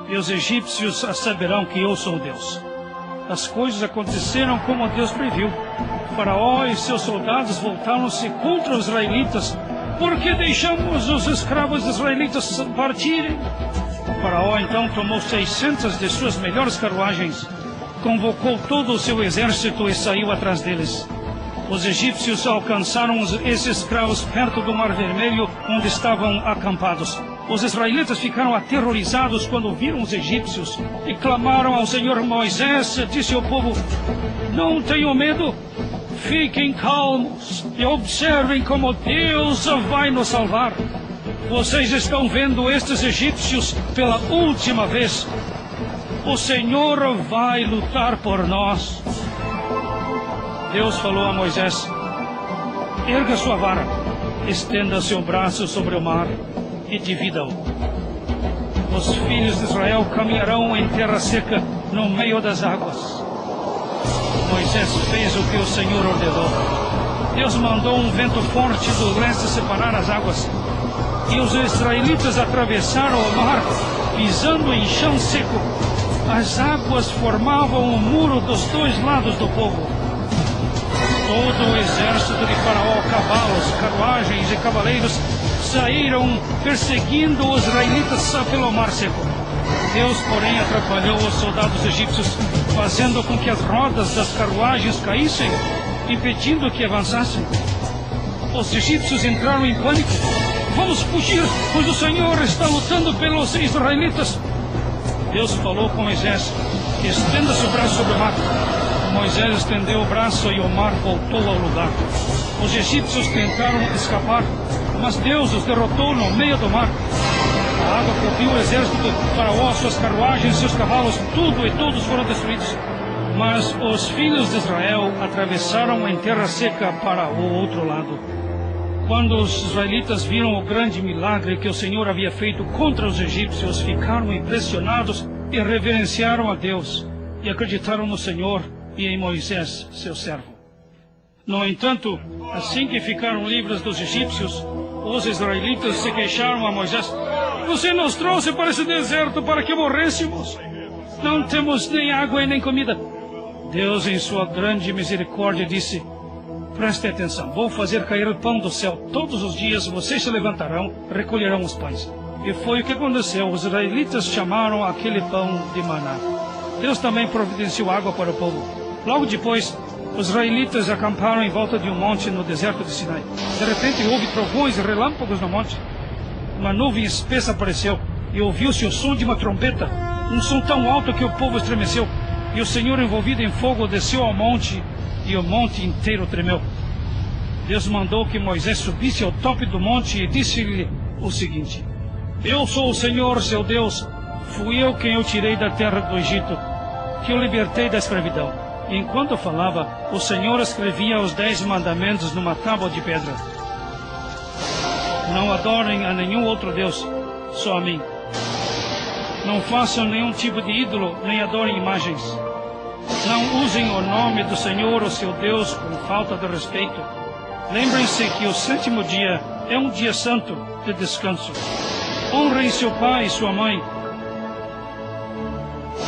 Speaker 1: e os egípcios saberão que eu sou Deus. As coisas aconteceram como Deus previu. Faraó e seus soldados voltaram-se contra os israelitas. Por que deixamos os escravos israelitas partirem? Faraó então tomou 600 de suas melhores carruagens, convocou todo o seu exército e saiu atrás deles. Os egípcios alcançaram esses escravos perto do Mar Vermelho, onde estavam acampados. Os israelitas ficaram aterrorizados quando viram os egípcios e clamaram ao Senhor. Moisés disse ao povo: não tenham medo, fiquem calmos e observem como Deus vai nos salvar. Vocês estão vendo estes egípcios pela última vez. O Senhor vai lutar por nós. Deus falou a Moisés: erga sua vara, estenda seu braço sobre o mar e divida-o. Os filhos de Israel caminharão em terra seca no meio das águas. Moisés fez o que o Senhor ordenou. Deus mandou um vento forte do leste separar as águas, e os israelitas atravessaram o mar pisando em chão seco. As águas formavam um muro dos dois lados do povo. Todo o exército de Faraó, cavalos, carruagens e cavaleiros, saíram perseguindo os israelitas pelo mar seco. Deus, porém, atrapalhou os soldados egípcios, fazendo com que as rodas das carruagens caíssem, impedindo que avançassem. Os egípcios entraram em pânico. Vamos fugir, pois o Senhor está lutando pelos israelitas. Deus falou com Moisés: estenda seu braço sobre o mar. Moisés estendeu o braço e o mar voltou ao lugar. Os egípcios tentaram escapar, mas Deus os derrotou no meio do mar. A água cobriu o exército de Faraó, suas carruagens, seus cavalos, tudo e todos foram destruídos. Mas os filhos de Israel atravessaram em terra seca para o outro lado. Quando os israelitas viram o grande milagre que o Senhor havia feito contra os egípcios, ficaram impressionados e reverenciaram a Deus, e acreditaram no Senhor e em Moisés, seu servo. No entanto, assim que ficaram livres dos egípcios, os israelitas se queixaram a Moisés: você nos trouxe para esse deserto para que morrêssemos. Não temos nem água e nem comida. Deus, em sua grande misericórdia, disse: preste atenção, vou fazer cair o pão do céu. Todos os dias vocês se levantarão, recolherão os pães. E foi o que aconteceu. Os israelitas chamaram aquele pão de maná. Deus também providenciou água para o povo. Logo depois, os israelitas acamparam em volta de um monte no deserto de Sinai. De repente houve trovões e relâmpagos no monte. Uma nuvem espessa apareceu e ouviu-se o som de uma trombeta, um som tão alto que o povo estremeceu. E o Senhor, envolvido em fogo, desceu ao monte e o monte inteiro tremeu. Deus mandou que Moisés subisse ao topo do monte e disse-lhe o seguinte: eu sou o Senhor, seu Deus. Fui eu quem o tirei da terra do Egito, que o libertei da escravidão. E enquanto falava, o Senhor escrevia os 10 mandamentos numa tábua de pedra. Não adorem a nenhum outro Deus, só a mim. Não façam nenhum tipo de ídolo, nem adorem imagens. Não usem o nome do Senhor, o seu Deus, com falta de respeito. Lembrem-se que o 7º dia é um dia santo de descanso. Honrem seu pai e sua mãe.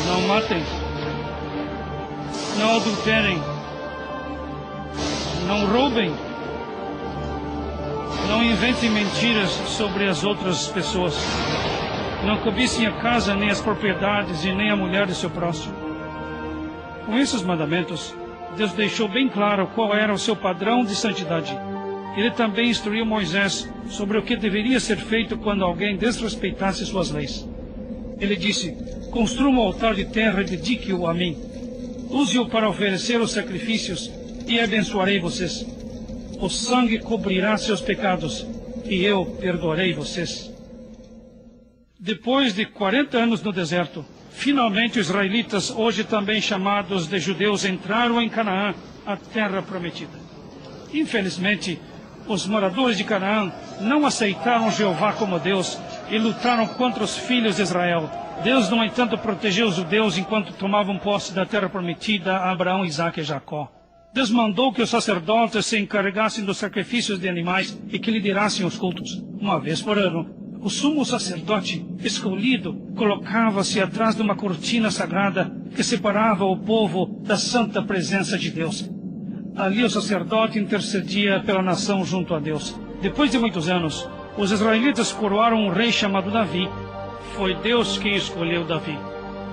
Speaker 1: Não matem. Não adulterem. Não roubem. Não inventem mentiras sobre as outras pessoas. Não cobicem a casa, nem as propriedades, e nem a mulher de seu próximo. Com esses mandamentos, Deus deixou bem claro qual era o seu padrão de santidade. Ele também instruiu Moisés sobre o que deveria ser feito quando alguém desrespeitasse suas leis. Ele disse: construa um altar de terra e dedique-o a mim. Use-o para oferecer os sacrifícios e abençoarei vocês. O sangue cobrirá seus pecados e eu perdoarei vocês. Depois de 40 anos no deserto, finalmente os israelitas, hoje também chamados de judeus, entraram em Canaã, a terra prometida. Infelizmente, os moradores de Canaã não aceitaram Jeová como Deus e lutaram contra os filhos de Israel. Deus, no entanto, protegeu os judeus enquanto tomavam posse da terra prometida a Abraão, Isaque e Jacó. Deus mandou que os sacerdotes se encarregassem dos sacrifícios de animais e que liderassem os cultos. Uma vez por ano, o sumo sacerdote escolhido colocava-se atrás de uma cortina sagrada que separava o povo da santa presença de Deus. Ali o sacerdote intercedia pela nação junto a Deus. Depois de muitos anos, os israelitas coroaram um rei chamado Davi. Foi Deus quem escolheu Davi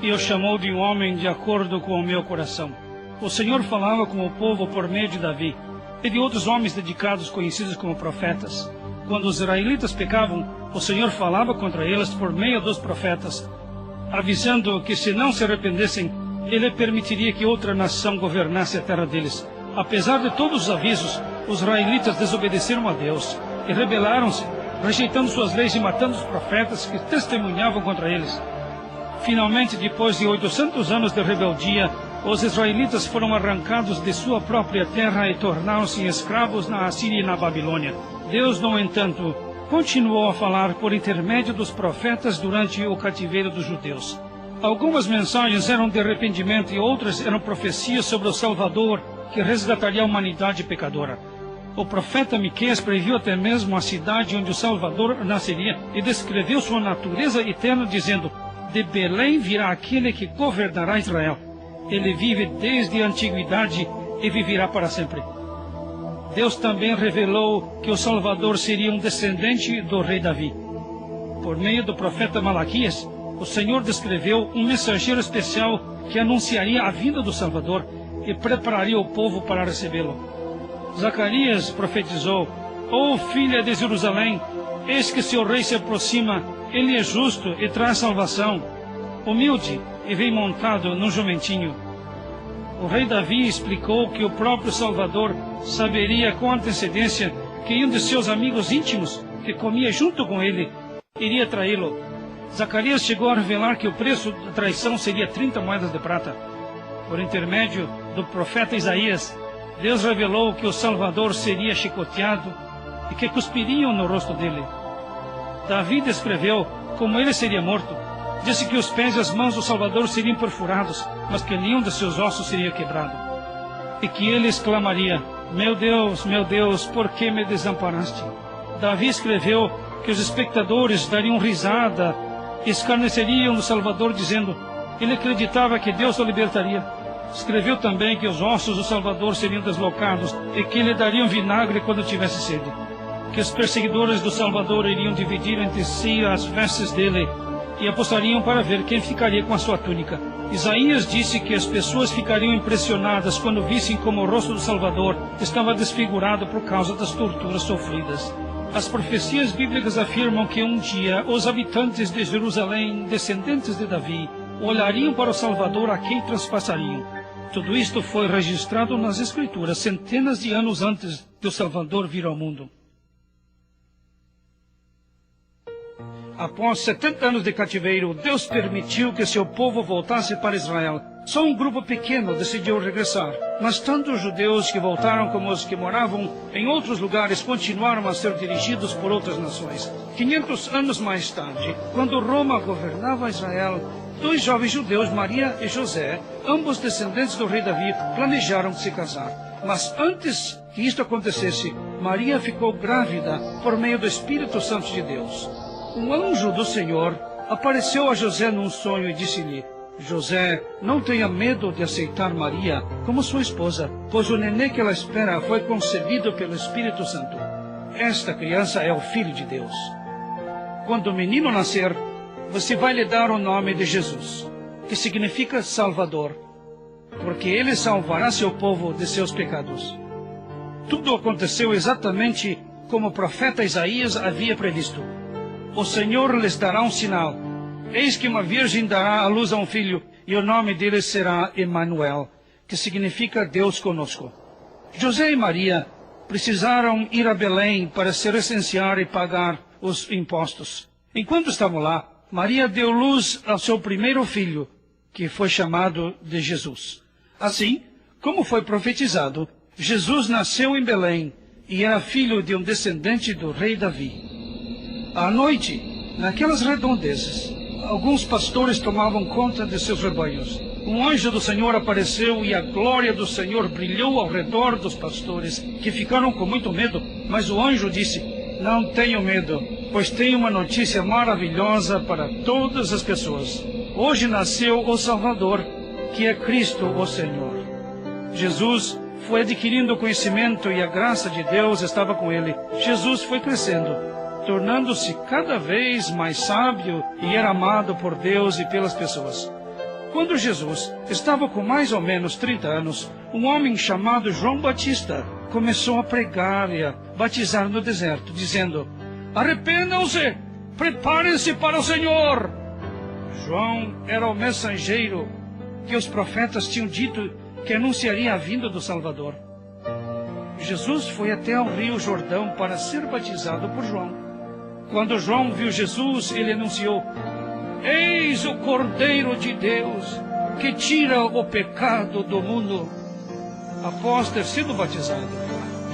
Speaker 1: e o chamou de um homem de acordo com o meu coração. O Senhor falava com o povo por meio de Davi e de outros homens dedicados conhecidos como profetas. Quando os israelitas pecavam, o Senhor falava contra eles por meio dos profetas, avisando que se não se arrependessem, Ele permitiria que outra nação governasse a terra deles. Apesar de todos os avisos, os israelitas desobedeceram a Deus e rebelaram-se, rejeitando suas leis e matando os profetas que testemunhavam contra eles. Finalmente, depois de 800 anos de rebeldia, os israelitas foram arrancados de sua própria terra e tornaram-se escravos na Assíria e na Babilônia. Deus, no entanto, continuou a falar por intermédio dos profetas durante o cativeiro dos judeus. Algumas mensagens eram de arrependimento e outras eram profecias sobre o Salvador que resgataria a humanidade pecadora. O profeta Miqueias previu até mesmo a cidade onde o Salvador nasceria e descreveu sua natureza eterna, dizendo: de Belém virá aquele que governará Israel. Ele vive desde a antiguidade e viverá para sempre. Deus também revelou que o Salvador seria um descendente do rei Davi. Por meio do profeta Malaquias, o Senhor descreveu um mensageiro especial que anunciaria a vinda do Salvador e prepararia o povo para recebê-lo. Zacarias profetizou: ó filha de Jerusalém, eis que seu rei se aproxima, ele é justo e traz salvação, humilde e vem montado num jumentinho. O rei Davi explicou que o próprio Salvador saberia com antecedência que um de seus amigos íntimos, que comia junto com ele, iria traí-lo. Zacarias chegou a revelar que o preço da traição seria 30 moedas de prata. Por intermédio do profeta Isaías, Deus revelou que o Salvador seria chicoteado e que cuspiriam no rosto dele. Davi descreveu como ele seria morto. Disse que os pés e as mãos do Salvador seriam perfurados, mas que nenhum de seus ossos seria quebrado. E que ele exclamaria: meu Deus, por que me desamparaste? Davi escreveu que os espectadores dariam risada e escarneceriam do Salvador, dizendo: ele acreditava que Deus o libertaria. Escreveu também que os ossos do Salvador seriam deslocados e que lhe dariam vinagre quando tivesse sede. Que os perseguidores do Salvador iriam dividir entre si as vestes dele e apostariam para ver quem ficaria com a sua túnica. Isaías disse que as pessoas ficariam impressionadas quando vissem como o rosto do Salvador estava desfigurado por causa das torturas sofridas. As profecias bíblicas afirmam que um dia os habitantes de Jerusalém, descendentes de Davi, olhariam para o Salvador a quem transpassariam. Tudo isto foi registrado nas Escrituras centenas de anos antes de o Salvador vir ao mundo. Após 70 anos de cativeiro, Deus permitiu que seu povo voltasse para Israel. Só um grupo pequeno decidiu regressar, mas tanto os judeus que voltaram como os que moravam em outros lugares continuaram a ser dirigidos por outras nações. 500 anos mais tarde, quando Roma governava Israel, 2 jovens judeus, Maria e José, ambos descendentes do rei Davi, planejaram se casar. Mas antes que isto acontecesse, Maria ficou grávida por meio do Espírito Santo de Deus. Um anjo do Senhor apareceu a José num sonho e disse-lhe: José, não tenha medo de aceitar Maria como sua esposa, pois o nenê que ela espera foi concebido pelo Espírito Santo. Esta criança é o Filho de Deus. Quando o menino nascer, você vai lhe dar o nome de Jesus, que significa Salvador, porque ele salvará seu povo de seus pecados. Tudo aconteceu exatamente como o profeta Isaías havia previsto. O Senhor lhes dará um sinal. Eis que uma virgem dará à luz a um filho, e o nome dele será Emanuel, que significa Deus conosco. José e Maria precisaram ir a Belém para se recensear e pagar os impostos. Enquanto estavam lá, Maria deu luz ao seu primeiro filho, que foi chamado de Jesus. Assim, como foi profetizado, Jesus nasceu em Belém e era filho de um descendente do rei Davi. À noite, naquelas redondezas, alguns pastores tomavam conta de seus rebanhos. Um anjo do Senhor apareceu e a glória do Senhor brilhou ao redor dos pastores, que ficaram com muito medo. Mas o anjo disse: Não tenham medo, pois tenho uma notícia maravilhosa para todas as pessoas. Hoje nasceu o Salvador, que é Cristo o Senhor. Jesus foi adquirindo conhecimento e a graça de Deus estava com ele. Jesus foi crescendo, tornando-se cada vez mais sábio e era amado por Deus e pelas pessoas. Quando Jesus estava com mais ou menos 30 anos, um homem chamado João Batista começou a pregar e a batizar no deserto, dizendo: Arrependam-se, preparem-se para o Senhor. João era o mensageiro que os profetas tinham dito que anunciaria a vinda do Salvador. Jesus foi até ao rio Jordão para ser batizado por João. Quando João viu Jesus, ele anunciou: Eis o Cordeiro de Deus, que tira o pecado do mundo. Após ter sido batizado,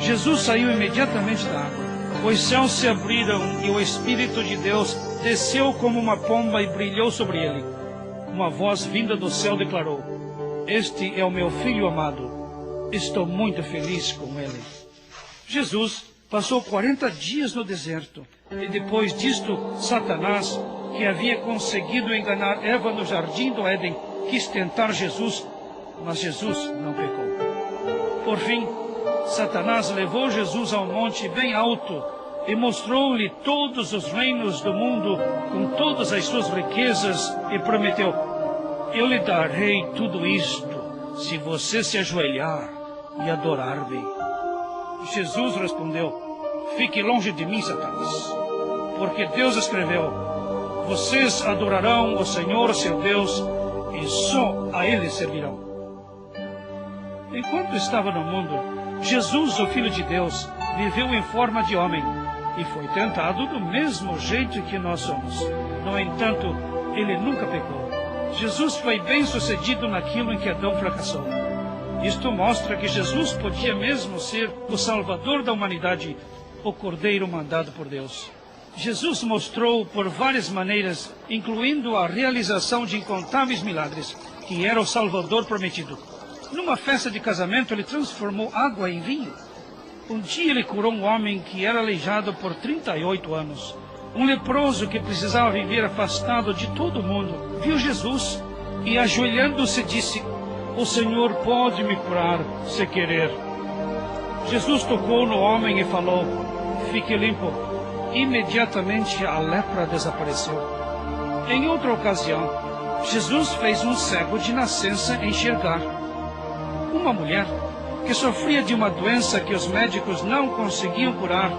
Speaker 1: Jesus saiu imediatamente da água. Os céus se abriram e o Espírito de Deus desceu como uma pomba e brilhou sobre ele. Uma voz vinda do céu declarou: Este é o meu Filho amado. Estou muito feliz com ele. Jesus passou 40 dias no deserto. E depois disto, Satanás, que havia conseguido enganar Eva no jardim do Éden, quis tentar Jesus, mas Jesus não pecou. Por fim, Satanás levou Jesus a um monte bem alto e mostrou-lhe todos os reinos do mundo com todas as suas riquezas e prometeu: Eu lhe darei tudo isto se você se ajoelhar e adorar-me. Jesus respondeu: Fique longe de mim, Satanás, porque Deus escreveu: Vocês adorarão o Senhor seu Deus e só a Ele servirão. Enquanto estava no mundo, Jesus, o Filho de Deus, viveu em forma de homem e foi tentado do mesmo jeito que nós somos. No entanto, ele nunca pecou. Jesus foi bem-sucedido naquilo em que Adão fracassou. Isto mostra que Jesus podia mesmo ser o Salvador da humanidade, o Cordeiro mandado por Deus. Jesus mostrou por várias maneiras, incluindo a realização de incontáveis milagres, que era o Salvador prometido. Numa festa de casamento, ele transformou água em vinho. Um dia ele curou um homem que era aleijado por 38 anos. Um leproso que precisava viver afastado de todo mundo viu Jesus e, ajoelhando-se, disse: O Senhor pode me curar, se querer. Jesus tocou no homem e falou: Fique limpo. Imediatamente a lepra desapareceu. Em outra ocasião, Jesus fez um cego de nascença enxergar. Uma mulher que sofria de uma doença que os médicos não conseguiam curar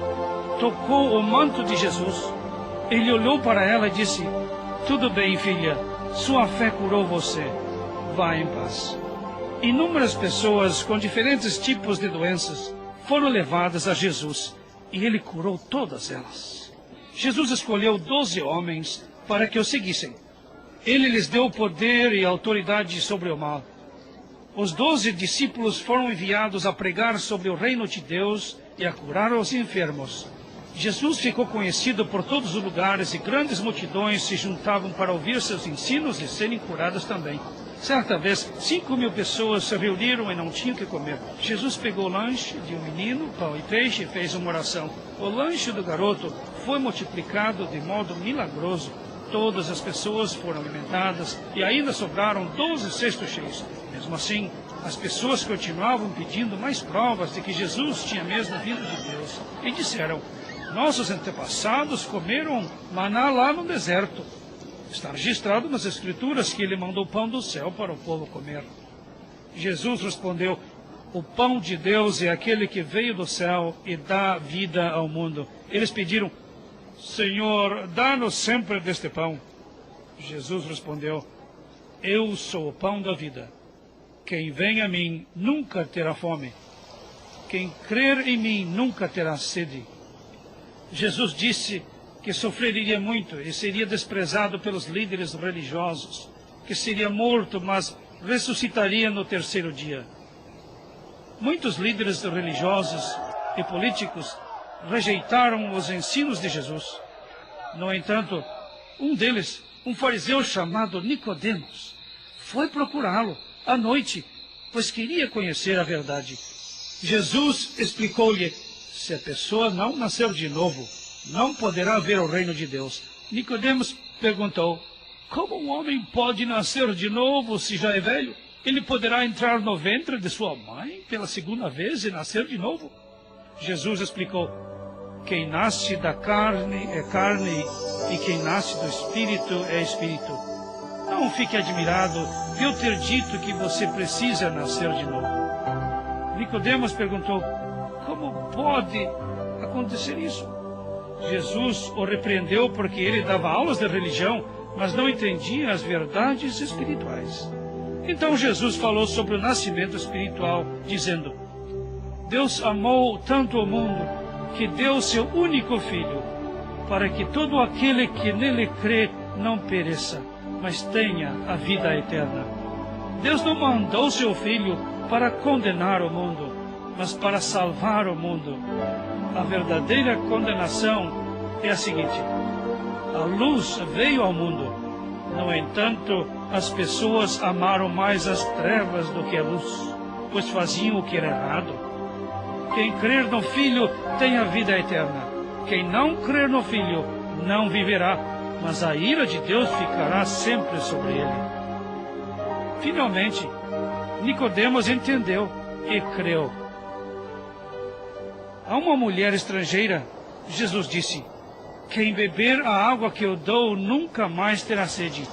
Speaker 1: tocou o manto de Jesus. Ele olhou para ela e disse: Tudo bem, filha, sua fé curou você. Vá em paz. Inúmeras pessoas com diferentes tipos de doenças foram levadas a Jesus e ele curou todas elas. Jesus escolheu 12 homens para que o seguissem. Ele lhes deu poder e autoridade sobre o mal. Os 12 discípulos foram enviados a pregar sobre o reino de Deus e a curar os enfermos. Jesus ficou conhecido por todos os lugares e grandes multidões se juntavam para ouvir seus ensinos e serem curadas também. Certa vez, 5.000 pessoas se reuniram e não tinham o que comer. Jesus pegou o lanche de um menino, pão e peixe, e fez uma oração. O lanche do garoto foi multiplicado de modo milagroso. Todas as pessoas foram alimentadas e ainda sobraram 12 cestos cheios. Mesmo assim, as pessoas continuavam pedindo mais provas de que Jesus tinha mesmo vindo de Deus. E disseram: nossos antepassados comeram maná lá no deserto. Está registrado nas Escrituras que ele mandou pão do céu para o povo comer. Jesus respondeu: o pão de Deus é aquele que veio do céu e dá vida ao mundo. Eles pediram: Senhor, dá-nos sempre deste pão. Jesus respondeu: eu sou o pão da vida. Quem vem a mim nunca terá fome. Quem crer em mim nunca terá sede. Jesus disse que sofreria muito e seria desprezado pelos líderes religiosos, que seria morto, mas ressuscitaria no terceiro dia. Muitos líderes religiosos e políticos rejeitaram os ensinos de Jesus. No entanto, um deles, um fariseu chamado Nicodemos, foi procurá-lo à noite, pois queria conhecer a verdade. Jesus explicou-lhe: se a pessoa não nascer de novo, não poderá ver o reino de Deus. Nicodemos perguntou: como um homem pode nascer de novo se já é velho? Ele poderá entrar no ventre de sua mãe pela segunda vez e nascer de novo? Jesus explicou: quem nasce da carne é carne, e quem nasce do Espírito é Espírito. Não fique admirado de eu ter dito que você precisa nascer de novo. Nicodemos perguntou: como pode acontecer isso? Jesus o repreendeu porque ele dava aulas de religião, mas não entendia as verdades espirituais. Então Jesus falou sobre o nascimento espiritual, dizendo: Deus amou tanto o mundo que deu seu único Filho, para que todo aquele que nele crê não pereça, mas tenha a vida eterna. Deus não mandou seu Filho para condenar o mundo, mas para salvar o mundo. A verdadeira condenação é a seguinte: a luz veio ao mundo. No entanto, as pessoas amaram mais as trevas do que a luz, pois faziam o que era errado. Quem crer no Filho tem a vida eterna. Quem não crer no Filho não viverá, mas a ira de Deus ficará sempre sobre ele. Finalmente, Nicodemos entendeu e creu. A uma mulher estrangeira, Jesus disse: quem beber a água que eu dou nunca mais terá sede.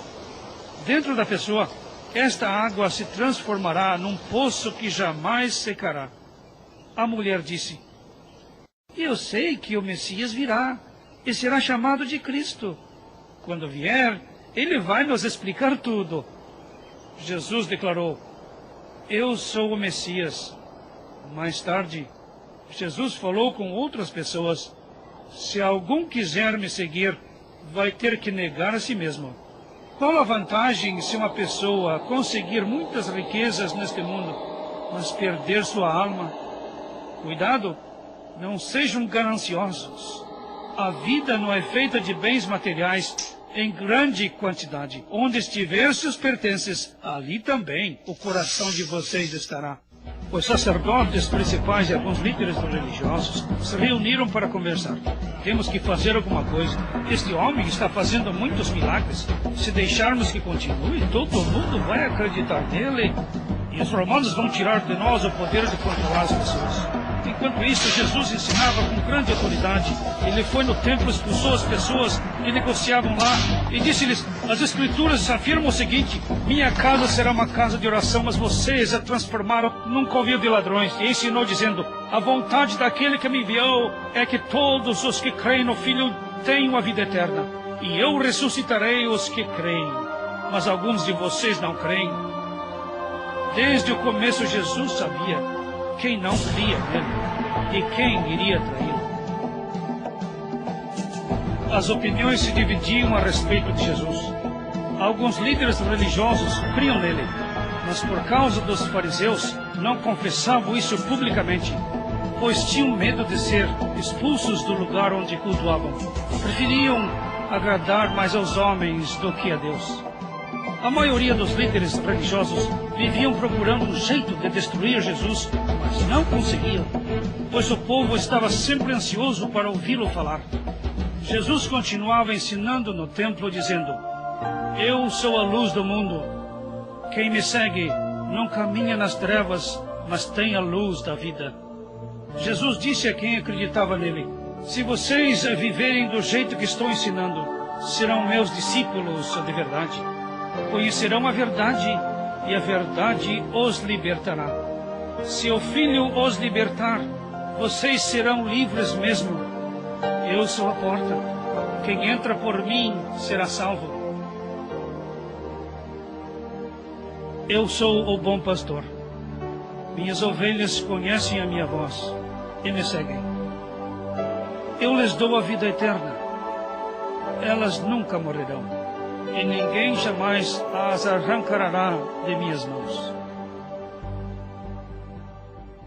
Speaker 1: Dentro da pessoa, esta água se transformará num poço que jamais secará. A mulher disse: eu sei que o Messias virá e será chamado de Cristo. Quando vier, ele vai nos explicar tudo. Jesus declarou: eu sou o Messias. Mais tarde, Jesus falou com outras pessoas: se algum quiser me seguir, vai ter que negar a si mesmo. Qual a vantagem se uma pessoa conseguir muitas riquezas neste mundo, mas perder sua alma? Cuidado, não sejam gananciosos. A vida não é feita de bens materiais em grande quantidade. Onde estiver seus pertences, ali também o coração de vocês estará. Os sacerdotes principais e alguns líderes religiosos se reuniram para conversar. Temos que fazer alguma coisa. Este homem está fazendo muitos milagres. Se deixarmos que continue, todo mundo vai acreditar nele. E os romanos vão tirar de nós o poder de controlar as pessoas. Enquanto isso, Jesus ensinava com grande autoridade. Ele foi no templo, expulsou as pessoas que negociavam lá e disse-lhes: as Escrituras afirmam o seguinte: minha casa será uma casa de oração, mas vocês a transformaram num covil de ladrões. E ensinou dizendo: a vontade daquele que me enviou é que todos os que creem no Filho tenham a vida eterna. E eu ressuscitarei os que creem. Mas alguns de vocês não creem. Desde o começo, Jesus sabia quem não cria nele e quem iria traí-lo. As opiniões se dividiam a respeito de Jesus. Alguns líderes religiosos criam nele, mas por causa dos fariseus não confessavam isso publicamente, pois tinham medo de ser expulsos do lugar onde cultuavam. Preferiam agradar mais aos homens do que a Deus. A maioria dos líderes religiosos viviam procurando um jeito de destruir Jesus, mas não conseguiam, pois o povo estava sempre ansioso para ouvi-lo falar. Jesus continuava ensinando no templo, dizendo: Eu sou a luz do mundo. Quem me segue não caminha nas trevas, mas tem a luz da vida. Jesus disse a quem acreditava nele: Se vocês viverem do jeito que estou ensinando, serão meus discípulos de verdade. Conhecerão a verdade, e a verdade os libertará. Se o Filho os libertar, vocês serão livres mesmo. Eu sou a porta. Quem entra por mim será salvo. Eu sou o bom pastor. Minhas ovelhas conhecem a minha voz e me seguem. Eu lhes dou a vida eterna. Elas nunca morrerão, e ninguém jamais as arrancará de minhas mãos.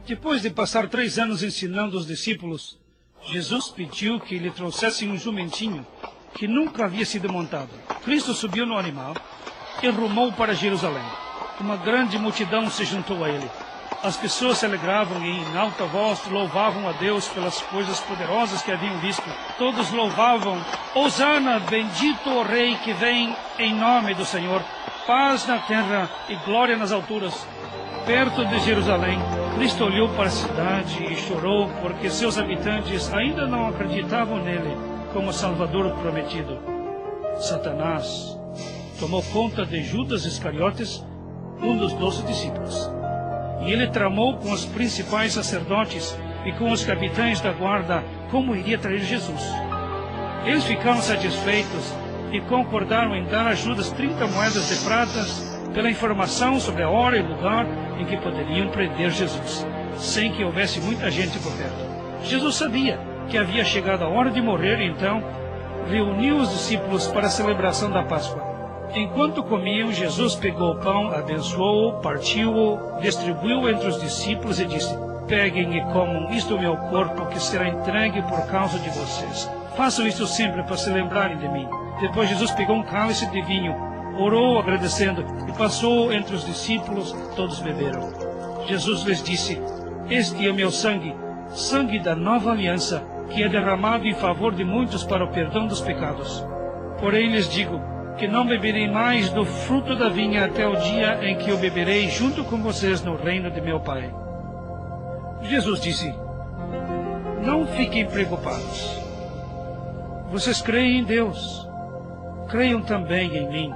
Speaker 1: Depois de passar 3 anos ensinando os discípulos, Jesus pediu que lhe trouxessem um jumentinho que nunca havia sido montado. Cristo subiu no animal e rumou para Jerusalém. Uma grande multidão se juntou a ele. As pessoas se alegravam e em alta voz louvavam a Deus pelas coisas poderosas que haviam visto. Todos louvavam: Hosana, bendito o Rei que vem em nome do Senhor. Paz na terra e glória nas alturas. Perto de Jerusalém, Cristo olhou para a cidade e chorou porque seus habitantes ainda não acreditavam nele como Salvador prometido. Satanás tomou conta de Judas Iscariotes, um dos 12 discípulos. E ele tramou com os principais sacerdotes e com os capitães da guarda como iria trair Jesus. Eles ficaram satisfeitos e concordaram em dar a Judas 30 moedas de prata pela informação sobre a hora e lugar em que poderiam prender Jesus, sem que houvesse muita gente por perto. Jesus sabia que havia chegado a hora de morrer, e então reuniu os discípulos para a celebração da Páscoa. Enquanto comiam, Jesus pegou o pão, abençoou-o, partiu-o, distribuiu entre os discípulos e disse: Peguem e comam, isto é o meu corpo que será entregue por causa de vocês. Façam isso sempre para se lembrarem de mim. Depois Jesus pegou um cálice de vinho, orou agradecendo e passou entre os discípulos. Todos beberam. Jesus lhes disse: Este é o meu sangue, sangue da nova aliança, que é derramado em favor de muitos para o perdão dos pecados. Porém lhes digo que não beberei mais do fruto da vinha até o dia em que eu beberei junto com vocês no reino de meu Pai. Jesus disse: Não fiquem preocupados. Vocês creem em Deus, creiam também em mim.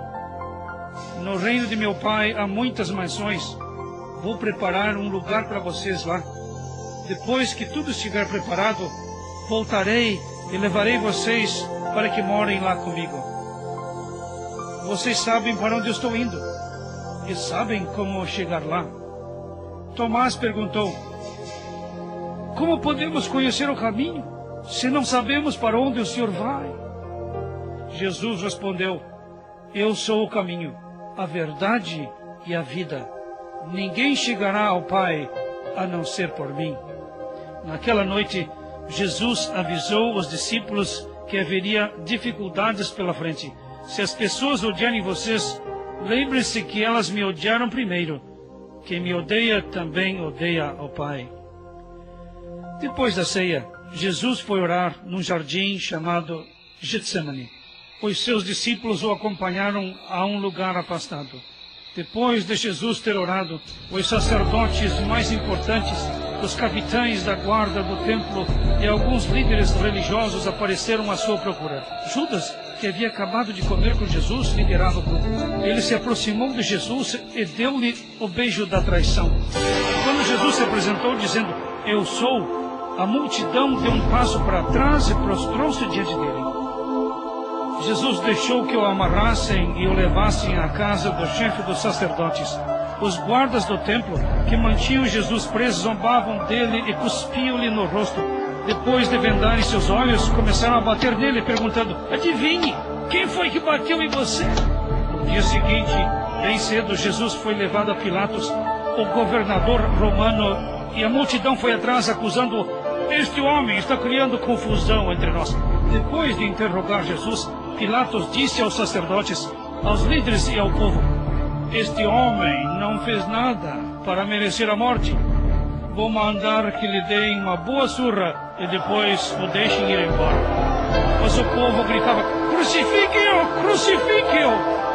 Speaker 1: No reino de meu Pai há muitas mansões. Vou preparar um lugar para vocês lá. Depois que tudo estiver preparado, voltarei e levarei vocês para que morem lá comigo. Vocês sabem para onde eu estou indo e sabem como chegar lá. Tomás perguntou: Como podemos conhecer o caminho se não sabemos para onde o Senhor vai? Jesus respondeu: Eu sou o caminho, a verdade e a vida. Ninguém chegará ao Pai a não ser por mim. Naquela noite, Jesus avisou os discípulos que haveria dificuldades pela frente. Se as pessoas odiarem vocês, lembre-se que elas me odiaram primeiro. Quem me odeia também odeia ao Pai. Depois da ceia, Jesus foi orar num jardim chamado Getsemane. Os seus discípulos o acompanharam a um lugar afastado. Depois de Jesus ter orado, os sacerdotes mais importantes, os capitães da guarda do templo e alguns líderes religiosos apareceram à sua procura. Judas, que havia acabado de comer com Jesus, liderava o grupo. Ele se aproximou de Jesus e deu-lhe o beijo da traição. Quando Jesus se apresentou dizendo: Eu sou, a multidão deu um passo para trás e prostrou-se diante dele. Jesus deixou que o amarrassem e o levassem à casa do chefe dos sacerdotes. Os guardas do templo, que mantinham Jesus preso, zombavam dele e cuspiam-lhe no rosto. Depois de vendarem seus olhos, começaram a bater nele, perguntando: Adivinhe, quem foi que bateu em você? No dia seguinte, bem cedo, Jesus foi levado a Pilatos, o governador romano, e a multidão foi atrás acusando: este homem está criando confusão entre nós. Depois de interrogar Jesus, Pilatos disse aos sacerdotes, aos líderes e ao povo: este homem não fez nada para merecer a morte. Vou mandar que lhe deem uma boa surra e depois o deixem ir embora. Mas o povo gritava: crucifiquem-o! Crucifiquem-o!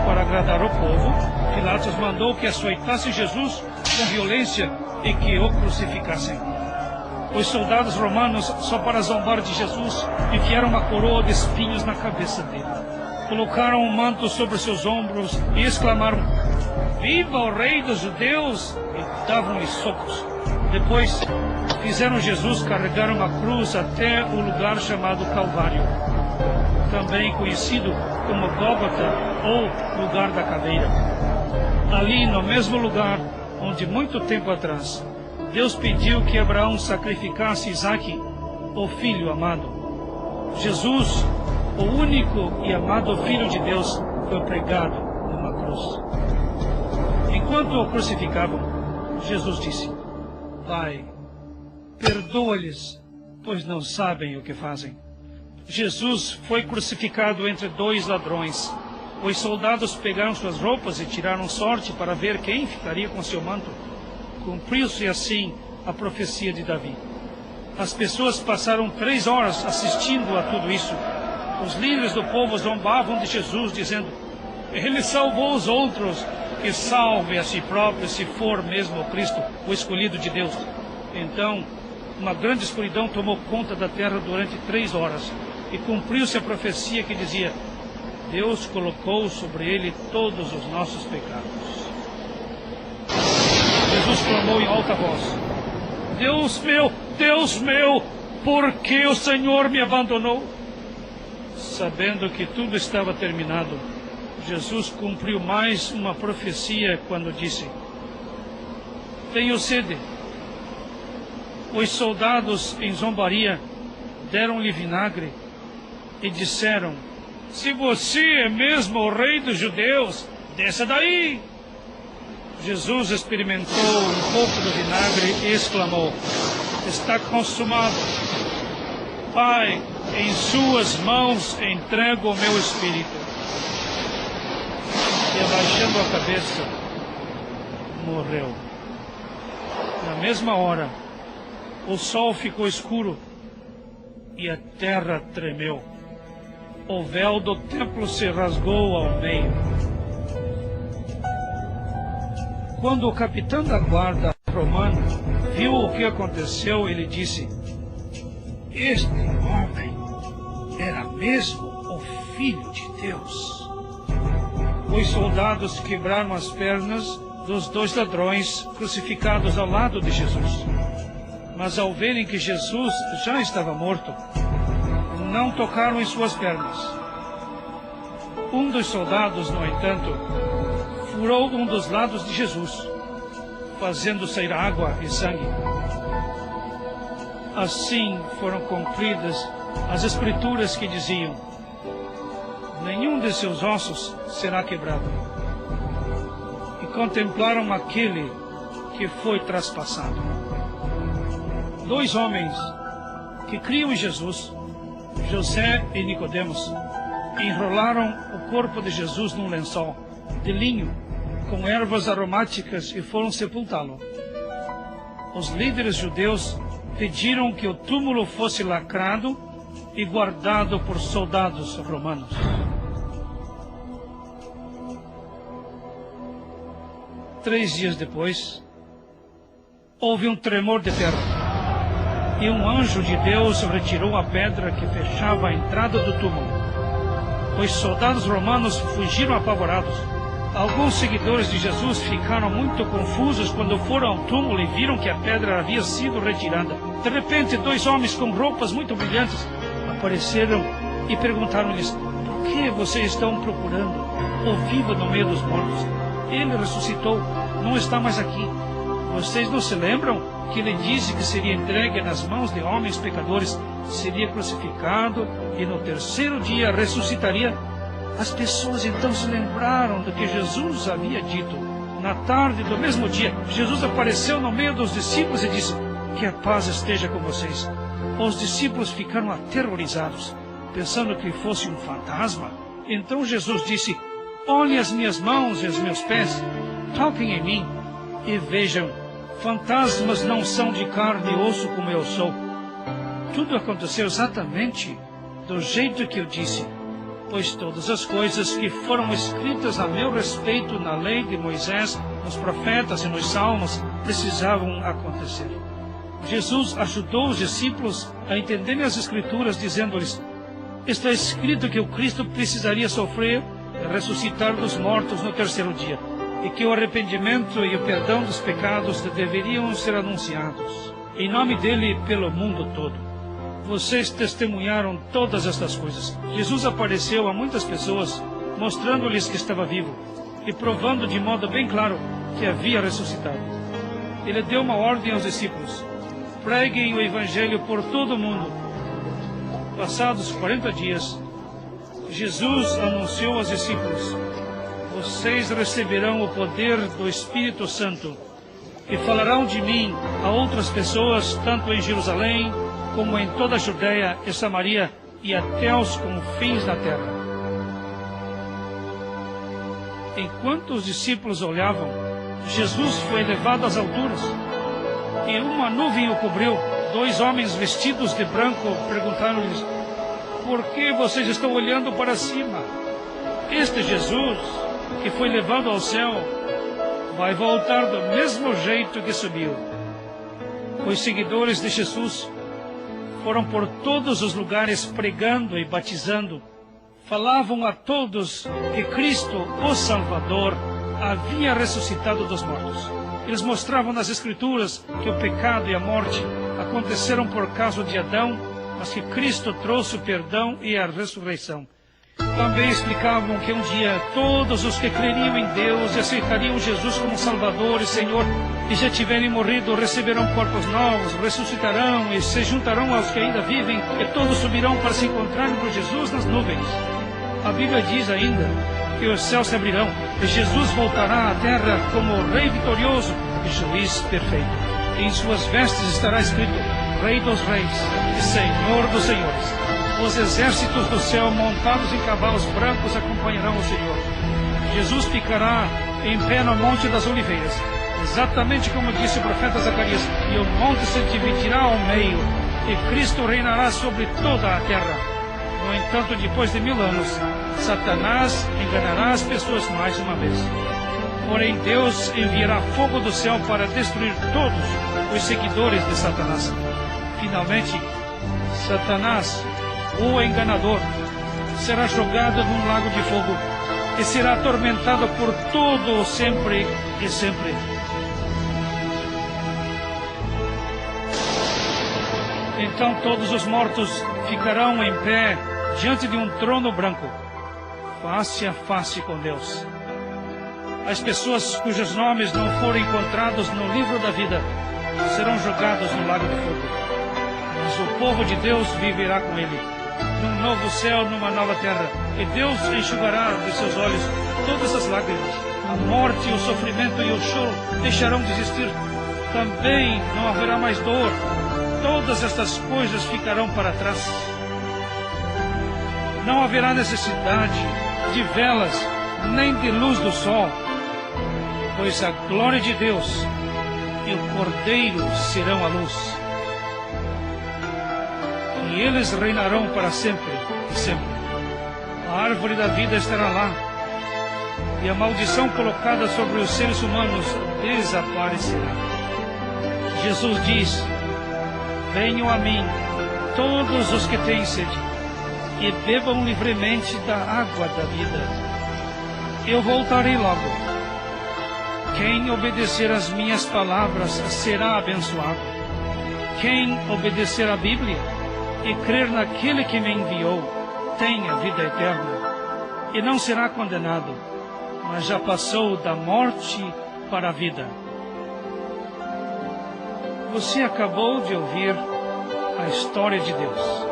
Speaker 1: Para agradar o povo, Pilatos mandou que açoitasse Jesus com violência e que o crucificassem. Os soldados romanos, só para zombar de Jesus, enfiaram uma coroa de espinhos na cabeça dele. Colocaram um manto sobre seus ombros e exclamaram: viva o rei dos judeus! E davam-lhe socos. Depois, fizeram Jesus carregar uma cruz até o lugar chamado Calvário, também conhecido como Gólgota ou lugar da caveira. Ali, no mesmo lugar onde muito tempo atrás Deus pediu que Abraão sacrificasse Isaque, o filho amado, Jesus, o único e amado Filho de Deus, foi pregado numa cruz. Enquanto o crucificavam, Jesus disse: Pai, perdoa-lhes, pois não sabem o que fazem. Jesus foi crucificado entre dois ladrões. Os soldados pegaram suas roupas e tiraram sorte para ver quem ficaria com seu manto. Cumpriu-se assim a profecia de Davi. As pessoas passaram 3 horas assistindo a tudo isso. Os líderes do povo zombavam de Jesus, dizendo: ele salvou os outros, que salve a si próprio, se for mesmo o Cristo, o escolhido de Deus. Então, uma grande escuridão tomou conta da terra durante 3 horas. E cumpriu-se a profecia que dizia: Deus colocou sobre ele todos os nossos pecados. Jesus clamou em alta voz: Deus meu, por que o Senhor me abandonou? Sabendo que tudo estava terminado, Jesus cumpriu mais uma profecia quando disse: tenho sede. Os soldados, em zombaria, deram-lhe vinagre e disseram: se você é mesmo o rei dos judeus, desça daí. Jesus experimentou um pouco do vinagre e exclamou: está consumado. Pai, em suas mãos entrego o meu espírito. E abaixando a cabeça, morreu. Na mesma hora, o sol ficou escuro e a terra tremeu. O véu do templo se rasgou ao meio. Quando o capitão da guarda romana viu o que aconteceu, ele disse: este homem era mesmo o Filho de Deus. Os soldados quebraram as pernas dos 2 ladrões crucificados ao lado de Jesus. Mas ao verem que Jesus já estava morto, não tocaram em suas pernas. Um dos soldados, no entanto, furou um dos lados de Jesus, fazendo sair água e sangue. Assim foram cumpridas as escrituras que diziam: nenhum de seus ossos será quebrado. E contemplaram aquele que foi traspassado. 2 homens que criam em Jesus, José e Nicodemos, enrolaram o corpo de Jesus num lençol de linho com ervas aromáticas e foram sepultá-lo. Os líderes judeus pediram que o túmulo fosse lacrado e guardado por soldados romanos. Três dias depois, houve um tremor de terra. E um anjo de Deus retirou a pedra que fechava a entrada do túmulo. Os soldados romanos fugiram apavorados. Alguns seguidores de Jesus ficaram muito confusos quando foram ao túmulo e viram que a pedra havia sido retirada. De repente, 2 homens com roupas muito brilhantes apareceram e perguntaram-lhes: por que vocês estão procurando o vivo no meio dos mortos? Ele ressuscitou, não está mais aqui. Vocês não se lembram que ele disse que seria entregue nas mãos de homens pecadores, seria crucificado e no 3º dia ressuscitaria? As pessoas então se lembraram do que Jesus havia dito. Na tarde do mesmo dia, Jesus apareceu no meio dos discípulos e disse: que a paz esteja com vocês. Os discípulos ficaram aterrorizados, pensando que fosse um fantasma. Então Jesus disse: olhem as minhas mãos e os meus pés, toquem em mim e vejam, fantasmas não são de carne e osso como eu sou. Tudo aconteceu exatamente do jeito que eu disse, pois todas as coisas que foram escritas a meu respeito na lei de Moisés, nos profetas e nos salmos precisavam acontecer. Jesus ajudou os discípulos a entenderem as Escrituras, dizendo-lhes: está escrito que o Cristo precisaria sofrer e ressuscitar dos mortos no terceiro dia, e que o arrependimento e o perdão dos pecados deveriam ser anunciados em nome dele pelo mundo todo. Vocês testemunharam todas estas coisas. Jesus apareceu a muitas pessoas, mostrando-lhes que estava vivo e provando de modo bem claro que havia ressuscitado. Ele deu uma ordem aos discípulos: preguem o Evangelho por todo o mundo. Passados 40 dias, Jesus anunciou aos discípulos: vocês receberão o poder do Espírito Santo e falarão de mim a outras pessoas, tanto em Jerusalém como em toda a Judeia e Samaria e até os confins da terra. Enquanto os discípulos olhavam, Jesus foi levado às alturas e uma nuvem o cobriu. 2 homens vestidos de branco perguntaram-lhes: por que vocês estão olhando para cima? Este Jesus, que foi levado ao céu, vai voltar do mesmo jeito que subiu. Os seguidores de Jesus foram por todos os lugares pregando e batizando. Falavam a todos que Cristo, o Salvador, havia ressuscitado dos mortos. Eles mostravam nas Escrituras que o pecado e a morte aconteceram por causa de Adão, mas que Cristo trouxe o perdão e a ressurreição. Também explicavam que um dia todos os que creriam em Deus e aceitariam Jesus como Salvador e Senhor e já tiverem morrido receberão corpos novos, ressuscitarão e se juntarão aos que ainda vivem, e todos subirão para se encontrarem com Jesus nas nuvens. A Bíblia diz ainda que os céus se abrirão e Jesus voltará à terra como Rei vitorioso e Juiz perfeito. Em suas vestes estará escrito: Rei dos Reis e Senhor dos Senhores. Os exércitos do céu montados em cavalos brancos acompanharão o Senhor. Jesus ficará em pé no Monte das Oliveiras, exatamente como disse o profeta Zacarias, e o monte se dividirá ao meio, e Cristo reinará sobre toda a terra. No entanto, depois de 1000 anos, Satanás enganará as pessoas mais uma vez. Porém, Deus enviará fogo do céu para destruir todos os seguidores de Satanás. Finalmente, Satanás, o enganador, será jogado num lago de fogo e será atormentado por todo o sempre e sempre. Então todos os mortos ficarão em pé diante de um trono branco, face a face com Deus. As pessoas cujos nomes não forem encontrados no livro da vida serão jogados no lago de fogo. Mas o povo de Deus viverá com ele, num novo céu, numa nova terra, e Deus enxugará de seus olhos todas as lágrimas. A morte, o sofrimento e o choro deixarão de existir. Também não haverá mais dor. Todas estas coisas ficarão para trás. Não haverá necessidade de velas, nem de luz do sol, pois a glória de Deus e o Cordeiro serão a luz. E eles reinarão para sempre e sempre. A árvore da vida estará lá, e a maldição colocada sobre os seres humanos desaparecerá. Jesus diz: venham a mim todos os que têm sede, e bebam livremente da água da vida. Eu voltarei logo. Quem obedecer às minhas palavras será abençoado. Quem obedecer à Bíblia e crer naquele que me enviou tem a vida eterna, e não será condenado, mas já passou da morte para a vida. Você acabou de ouvir a história de Deus.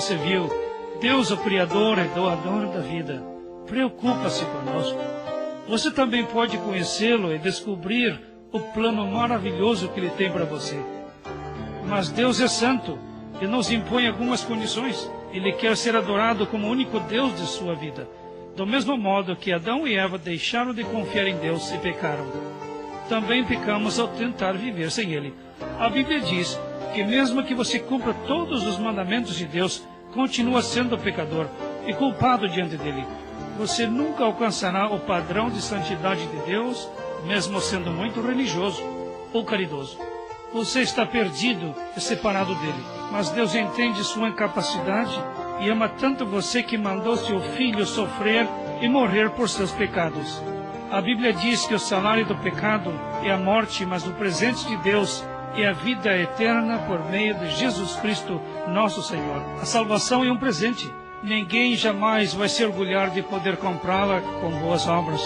Speaker 1: você viu, Deus, o Criador e doador da vida, preocupa-se conosco. Você também pode conhecê-lo e descobrir o plano maravilhoso que Ele tem para você. Mas Deus é santo e nos impõe algumas condições. Ele quer ser adorado como o único Deus de sua vida. Do mesmo modo que Adão e Eva deixaram de confiar em Deus e pecaram, também pecamos ao tentar viver sem Ele. A Bíblia diz que mesmo que você cumpra todos os mandamentos de Deus, continua sendo pecador e culpado diante dele. Você nunca alcançará o padrão de santidade de Deus, mesmo sendo muito religioso ou caridoso. Você está perdido e separado dele, mas Deus entende sua incapacidade e ama tanto você que mandou seu Filho sofrer e morrer por seus pecados. A Bíblia diz que o salário do pecado é a morte, mas o presente de Deus é a vida eterna por meio de Jesus Cristo, nosso Senhor. A salvação é um presente. Ninguém jamais vai se orgulhar de poder comprá-la com boas obras.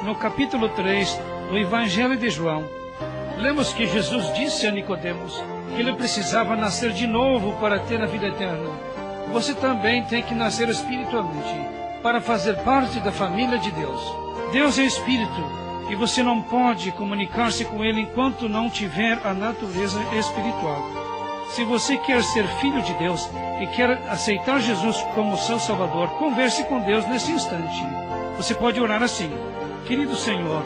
Speaker 1: No capítulo 3 do Evangelho de João, lemos que Jesus disse a Nicodemos que ele precisava nascer de novo para ter a vida eterna. Você também tem que nascer espiritualmente para fazer parte da família de Deus. Deus é espírito e você não pode comunicar-se com Ele enquanto não tiver a natureza espiritual. Se você quer ser filho de Deus e quer aceitar Jesus como seu Salvador, converse com Deus nesse instante. Você pode orar assim: querido Senhor,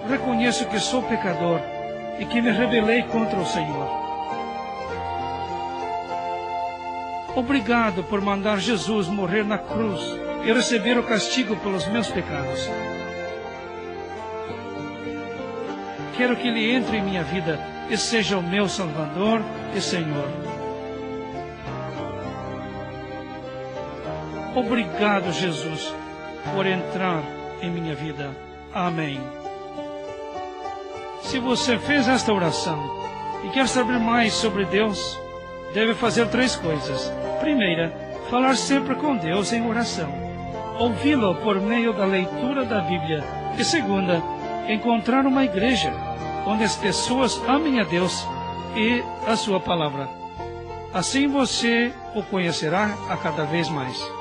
Speaker 1: reconheço que sou pecador e que me rebelei contra o Senhor. Obrigado por mandar Jesus morrer na cruz e receber o castigo pelos meus pecados. Quero que Ele entre em minha vida e seja o meu Salvador e Senhor. Obrigado, Jesus, por entrar em minha vida. Amém. Se você fez esta oração e quer saber mais sobre Deus, deve fazer 3 coisas. Primeira, falar sempre com Deus em oração. Ouvi-lo por meio da leitura da Bíblia. E segunda, encontrar uma igreja onde as pessoas amem a Deus e a sua palavra. Assim você o conhecerá a cada vez mais.